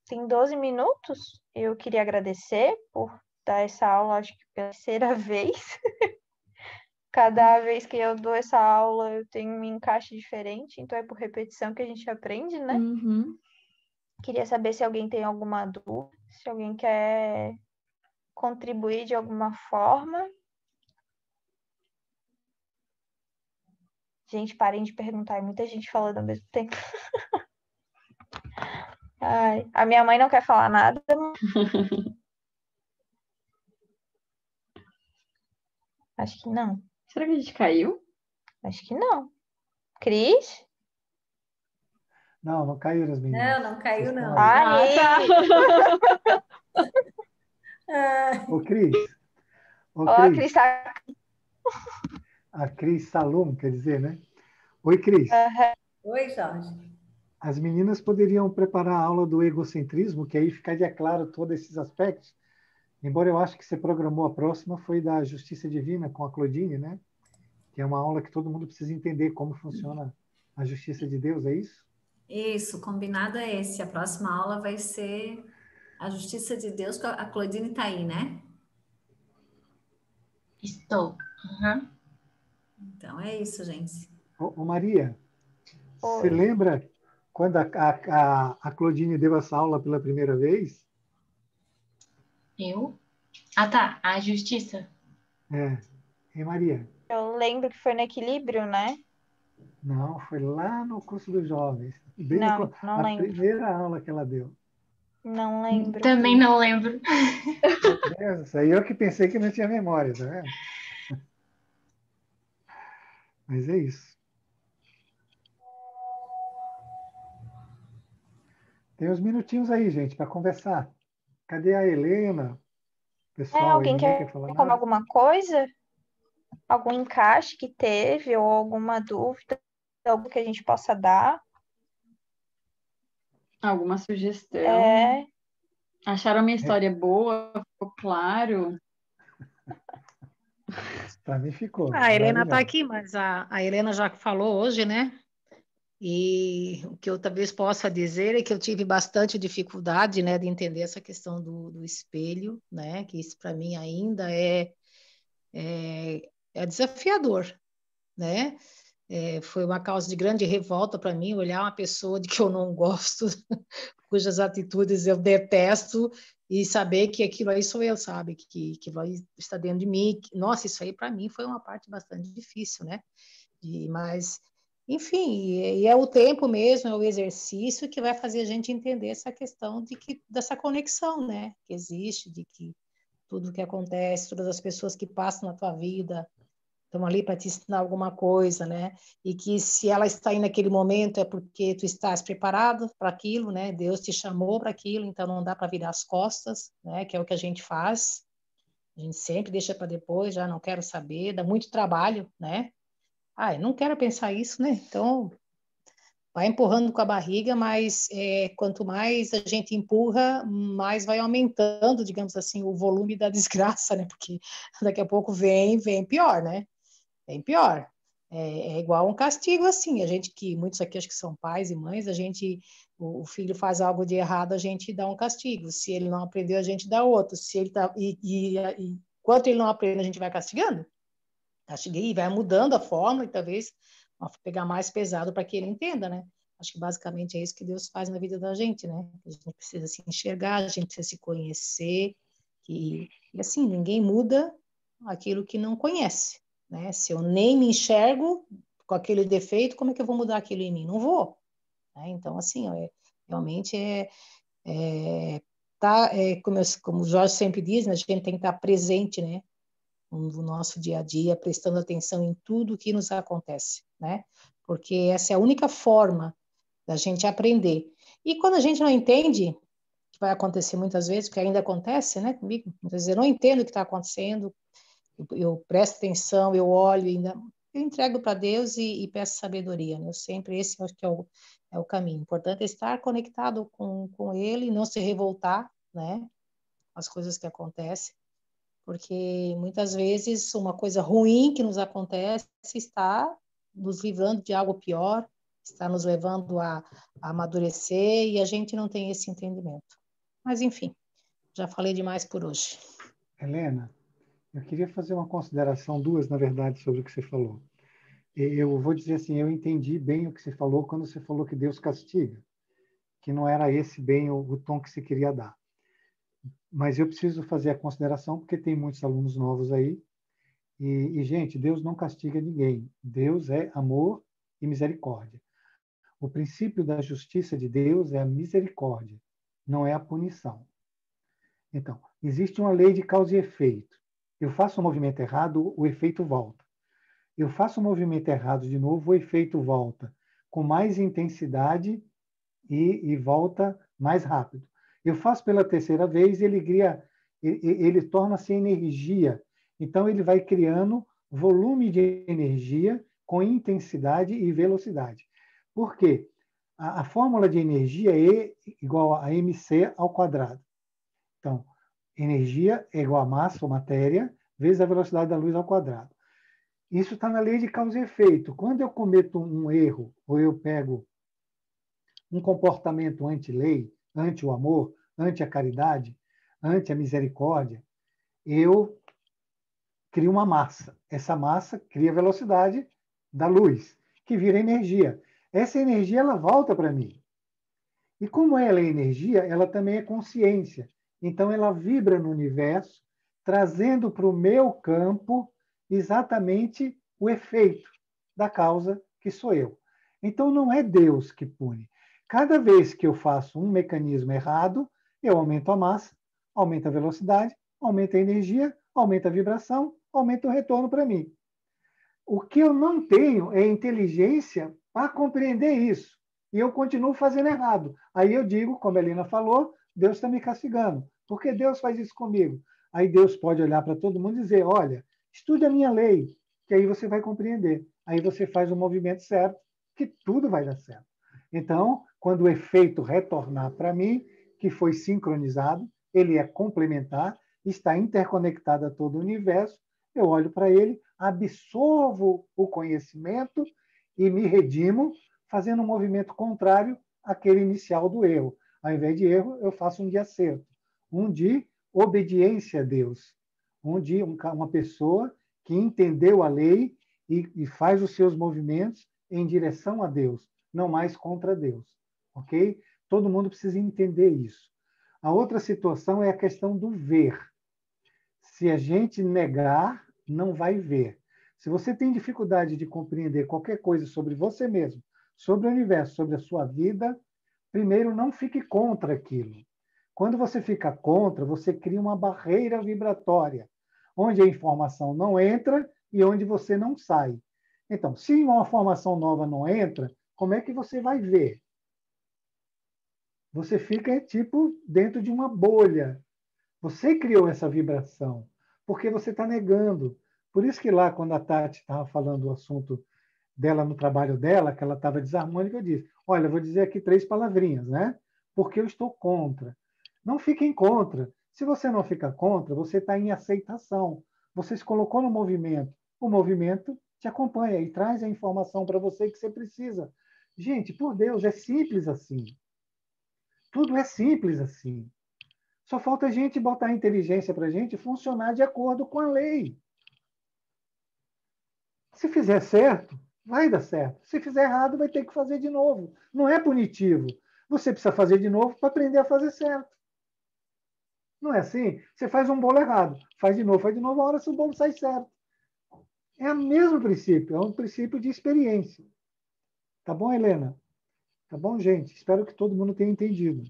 Tem 12 minutos. Eu queria agradecer por dar essa aula, acho que pela terceira vez. Cada vez que eu dou essa aula, eu tenho um encaixe diferente, então é por repetição que a gente aprende, né? Uhum. Queria saber se alguém tem alguma dúvida, se alguém quer contribuir de alguma forma. Gente, parem de perguntar, é muita gente falando ao mesmo tempo. Ai, a minha mãe não quer falar nada. Acho que não. Será que a gente caiu? Acho que não. Cris? Não, não caíram as meninas. Não caiu, Vocês estão não. aí. Tá. Ô, Cris. Ô, Ó, a Cris. Cris tá... A Cris Salum, quer dizer, né? Oi, Cris. Oi, Jorge. As meninas poderiam preparar a aula do egocentrismo, que aí ficaria claro todos esses aspectos. Embora eu acho que você programou a próxima, foi da Justiça Divina com a Claudine, né? Que é uma aula que todo mundo precisa entender como funciona a justiça de Deus, é isso? Isso, combinado é esse. A próxima aula vai ser a Justiça de Deus. A Claudine está aí, né? Estou. Uhum. Então é isso, gente. Ô Maria, Oi. você lembra quando a Claudine deu essa aula pela primeira vez? Eu? Ah, tá. A justiça. E Maria? Eu lembro que foi no equilíbrio, né? Não, foi lá no curso dos jovens. Bem Não a lembro. primeira aula que ela deu. Não lembro. Também não lembro. Meu Deus, isso aí eu que pensei que não tinha memória, tá vendo? Mas é isso. Tem uns minutinhos aí, gente, para conversar. Cadê a Helena? Pessoal, aí Alguém ninguém quer quer falar falar nada? alguma coisa? Algum encaixe que teve ou alguma dúvida, algo que a gente possa dar? Alguma sugestão? Acharam minha história boa? Ficou claro? Para mim ficou. A Helena está Maravilhoso. aqui, mas a Helena já falou hoje, né? E o que eu talvez possa dizer é que eu tive bastante dificuldade, né, de entender essa questão do espelho, né? Que isso para mim ainda é desafiador, né? Foi uma causa de grande revolta para mim olhar uma pessoa de que eu não gosto, cujas atitudes eu detesto, e saber que aquilo aí sou eu, sabe? Que aquilo aí está dentro de mim. Nossa, isso aí para mim foi uma parte bastante difícil, né? Mas, enfim, e é o tempo mesmo, é o exercício que vai fazer a gente entender essa questão dessa conexão, né? Que existe, de que tudo que acontece, todas as pessoas que passam na tua vida, estão ali para te ensinar alguma coisa, né? E que se ela está aí naquele momento é porque tu estás preparado para aquilo, né? Deus te chamou para aquilo, então não dá para virar as costas, né? Que é o que a gente faz. A gente sempre deixa para depois, já não quero saber, dá muito trabalho, né? Ah, eu não quero pensar isso, né? Então, vai empurrando com a barriga, mas quanto mais a gente empurra, mais vai aumentando, digamos assim, o volume da desgraça, né? Porque daqui a pouco vem pior, né? Vem pior. É igual um castigo, assim. A gente que, muitos aqui acho que são pais e mães, o filho faz algo de errado, a gente dá um castigo. Se ele não aprendeu, a gente dá outro. Se ele tá, e enquanto ele não aprende, a gente vai castigando. Castiguei e vai mudando a forma e talvez pegar mais pesado para que ele entenda, né? Acho que basicamente é isso que Deus faz na vida da gente, né? A gente precisa se enxergar, a gente precisa se conhecer e assim, ninguém muda aquilo que não conhece, né? Se eu nem me enxergo com aquele defeito, como é que eu vou mudar aquilo em mim? Não vou, né? Então, assim, realmente como o Jorge sempre diz, né? A gente tem que estar presente, né? No nosso dia a dia, prestando atenção em tudo que nos acontece, né? Porque essa é a única forma da gente aprender. E quando a gente não entende, que vai acontecer muitas vezes, porque ainda acontece, né, comigo, muitas vezes eu não entendo o que está acontecendo, eu presto atenção, eu olho, eu entrego para Deus e peço sabedoria, né? Eu sempre, esse acho que é o caminho. O importante é estar conectado com Ele, não se revoltar, né, as coisas que acontecem, porque muitas vezes uma coisa ruim que nos acontece está nos livrando de algo pior, está nos levando a amadurecer e a gente não tem esse entendimento. Mas, enfim, já falei demais por hoje. Helena, eu queria fazer uma consideração, duas, na verdade, sobre o que você falou. Eu vou dizer assim, eu entendi bem o que você falou quando você falou que Deus castiga, que não era esse bem o tom que você queria dar. Mas eu preciso fazer a consideração, porque tem muitos alunos novos aí. Gente, Deus não castiga ninguém. Deus é amor e misericórdia. O princípio da justiça de Deus é a misericórdia, não é a punição. Então, existe uma lei de causa e efeito. Eu faço um movimento errado, o efeito volta. Eu faço um movimento errado de novo, o efeito volta com mais intensidade e volta mais rápido. Eu faço pela terceira vez, ele torna-se energia. Então, ele vai criando volume de energia com intensidade e velocidade. Por quê? A fórmula de energia é E igual a mc ao quadrado. Então, energia é igual a massa ou matéria vezes a velocidade da luz ao quadrado. Isso está na lei de causa e efeito. Quando eu cometo um erro, ou eu pego um comportamento anti-lei, anti o amor, anti a caridade, anti a misericórdia, eu crio uma massa. Essa massa cria a velocidade da luz, que vira energia. Essa energia ela volta para mim. E como ela é energia, ela também é consciência. Então ela vibra no universo, trazendo para o meu campo exatamente o efeito da causa que sou eu. Então não é Deus que pune. Cada vez que eu faço um mecanismo errado, eu aumento a massa, aumento a velocidade, aumento a energia, aumento a vibração, aumento o retorno para mim. O que eu não tenho é inteligência para compreender isso. E eu continuo fazendo errado. Aí eu digo, como a Helena falou, Deus está me castigando. Por que Deus faz isso comigo? Aí Deus pode olhar para todo mundo e dizer, olha, estude a minha lei, que aí você vai compreender. Aí você faz o movimento certo, que tudo vai dar certo. Então, quando o efeito retornar para mim, que foi sincronizado, ele é complementar, está interconectado a todo o universo, eu olho para ele, absorvo o conhecimento e me redimo, fazendo um movimento contrário àquele inicial do erro. Ao invés de erro, eu faço um de acerto, um de obediência a Deus, uma pessoa que entendeu a lei e faz os seus movimentos em direção a Deus, não mais contra Deus, ok? Todo mundo precisa entender isso. A outra situação é a questão do ver. Se a gente negar, não vai ver. Se você tem dificuldade de compreender qualquer coisa sobre você mesmo, sobre o universo, sobre a sua vida, primeiro não fique contra aquilo. Quando você fica contra, você cria uma barreira vibratória, onde a informação não entra e onde você não sai. Então, se uma formação nova não entra, como é que você vai ver? Você fica, tipo, dentro de uma bolha. Você criou essa vibração, porque você está negando. Por isso que lá, quando a Tati estava falando o assunto dela no trabalho dela, que ela estava desarmônica, eu disse, olha, eu vou dizer aqui 3 palavrinhas, né? Porque eu estou contra. Não fiquem contra. Se você não fica contra, você está em aceitação. Você se colocou no movimento. O movimento te acompanha e traz a informação para você que você precisa. Gente, por Deus, é simples assim. Tudo é simples assim. Só falta a gente botar a inteligência para a gente funcionar de acordo com a lei. Se fizer certo, vai dar certo. Se fizer errado, vai ter que fazer de novo. Não é punitivo. Você precisa fazer de novo para aprender a fazer certo. Não é assim? Você faz um bolo errado, faz de novo, a hora que o bolo sai certo. É o mesmo princípio, é um princípio de experiência. Tá bom, Helena? Tá bom, gente? Espero que todo mundo tenha entendido.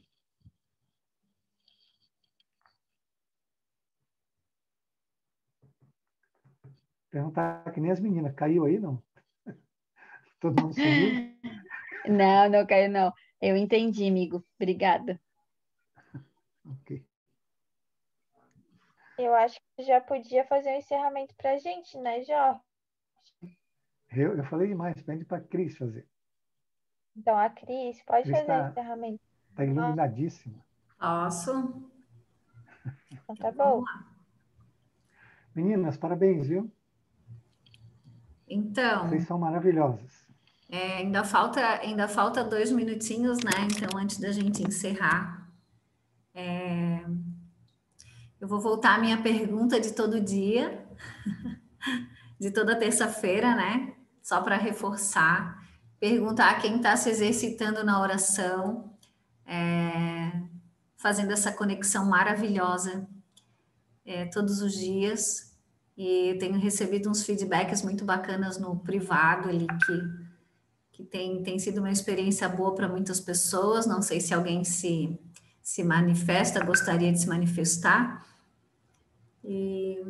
Perguntar que nem as meninas. Caiu aí, não? Todo mundo sumiu? Não, não caiu, não. Eu entendi, amigo. Obrigada. Ok. Eu acho que já podia fazer um encerramento para a gente, né, Jó? Eu falei demais, pede para a Cris fazer. Então, a Cris pode Cris fazer o está encerramento. iluminadíssima. Posso? Então, tá Vamos bom. lá. Meninas, parabéns, viu? Então, Vocês são maravilhosas. ainda falta 2 minutinhos, né? Então, antes da gente encerrar, eu vou voltar à minha pergunta de todo dia, de toda terça-feira, né? Só para reforçar, perguntar quem está se exercitando na oração, fazendo essa conexão maravilhosa todos os dias. E tenho recebido uns feedbacks muito bacanas no privado ali, que tem sido uma experiência boa para muitas pessoas. Não sei se alguém se manifesta, gostaria de se manifestar. E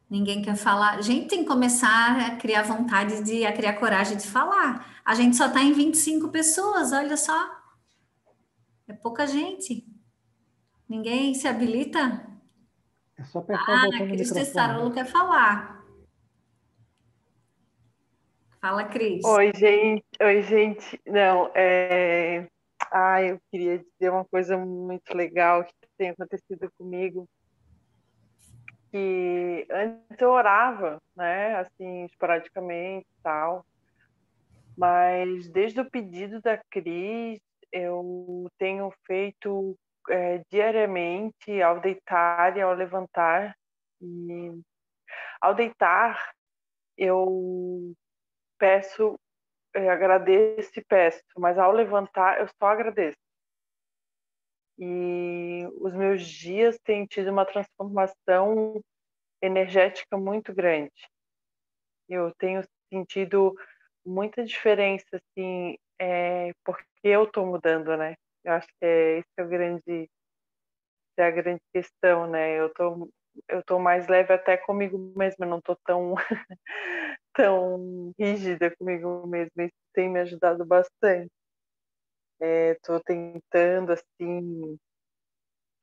ninguém quer falar. A gente tem que começar a criar vontade a criar coragem de falar. A gente só está em 25 pessoas, olha só. É pouca gente. Ninguém se habilita. É só apertar o botão A do Cris microfone. Tessarolo quer falar. Fala, Cris. Oi, gente. Oi, gente. Não, eu queria dizer uma coisa muito legal que tem acontecido comigo, que antes eu orava, né, assim, esporadicamente e tal, mas desde o pedido da Cris, eu tenho feito diariamente, ao deitar e ao levantar. E ao deitar, eu peço, agradeço e peço, mas ao levantar, eu só agradeço. E os meus dias têm tido uma transformação energética muito grande. Eu tenho sentido muita diferença, assim, porque eu estou mudando, né? Eu acho que é a grande questão, né? Eu tô mais leve até comigo mesma, eu não tô tão, tão rígida comigo mesma. Isso tem me ajudado bastante. Estou tentando, assim,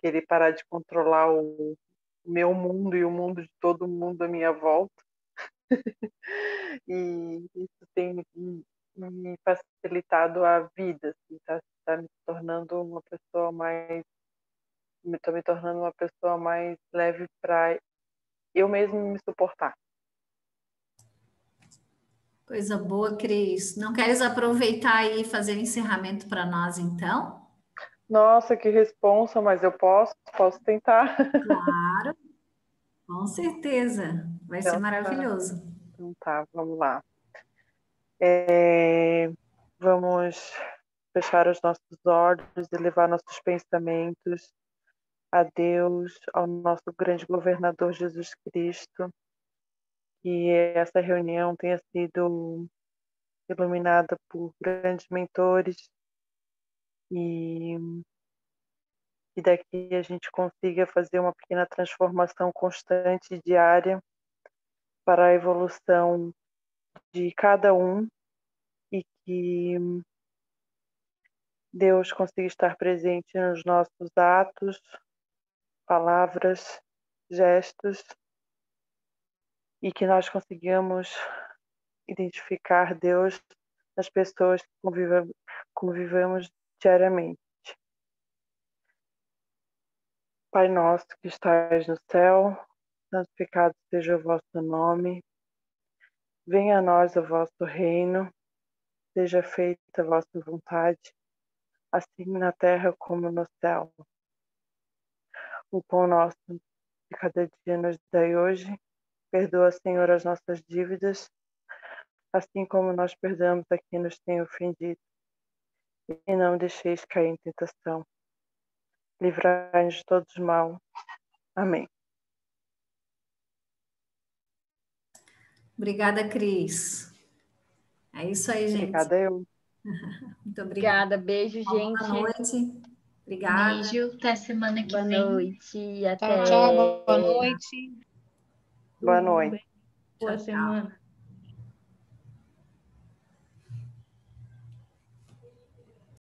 querer parar de controlar o meu mundo e o mundo de todo mundo à minha volta. E isso tem me facilitado a vida, assim, tá me tornando uma pessoa mais, tô me tornando uma pessoa mais leve para eu mesmo me suportar. Coisa boa, Cris. Não queres aproveitar e fazer o encerramento para nós, então? Nossa, que responsa, mas eu posso tentar. Claro, com certeza. Vai ser maravilhoso. Então tá, vamos lá. Vamos fechar os nossos olhos e levar nossos pensamentos a Deus, ao nosso grande governador Jesus Cristo, que essa reunião tenha sido iluminada por grandes mentores e e daqui a gente consiga fazer uma pequena transformação constante, diária, para a evolução de cada um e que Deus consiga estar presente nos nossos atos, palavras, gestos e que nós consigamos identificar Deus nas pessoas que convivemos diariamente. Pai nosso que estais no céu, santificado seja o vosso nome. Venha a nós o vosso reino, seja feita a vossa vontade, assim na terra como no céu. O pão nosso de cada dia nos dai hoje. Perdoa, Senhor, as nossas dívidas, assim como nós perdoamos a quem nos tem ofendido. E não deixeis cair em tentação. Livrai-nos de todos os mal. Amém. Obrigada, Cris. É isso aí, gente. Obrigada eu. Muito obrigada. Obrigada, beijo, gente. Boa noite. Obrigada. Beijo, até semana que Boa vem. noite, até. Tchau, tchau, boa noite. Boa noite. Tchau, Boa tchau. semana.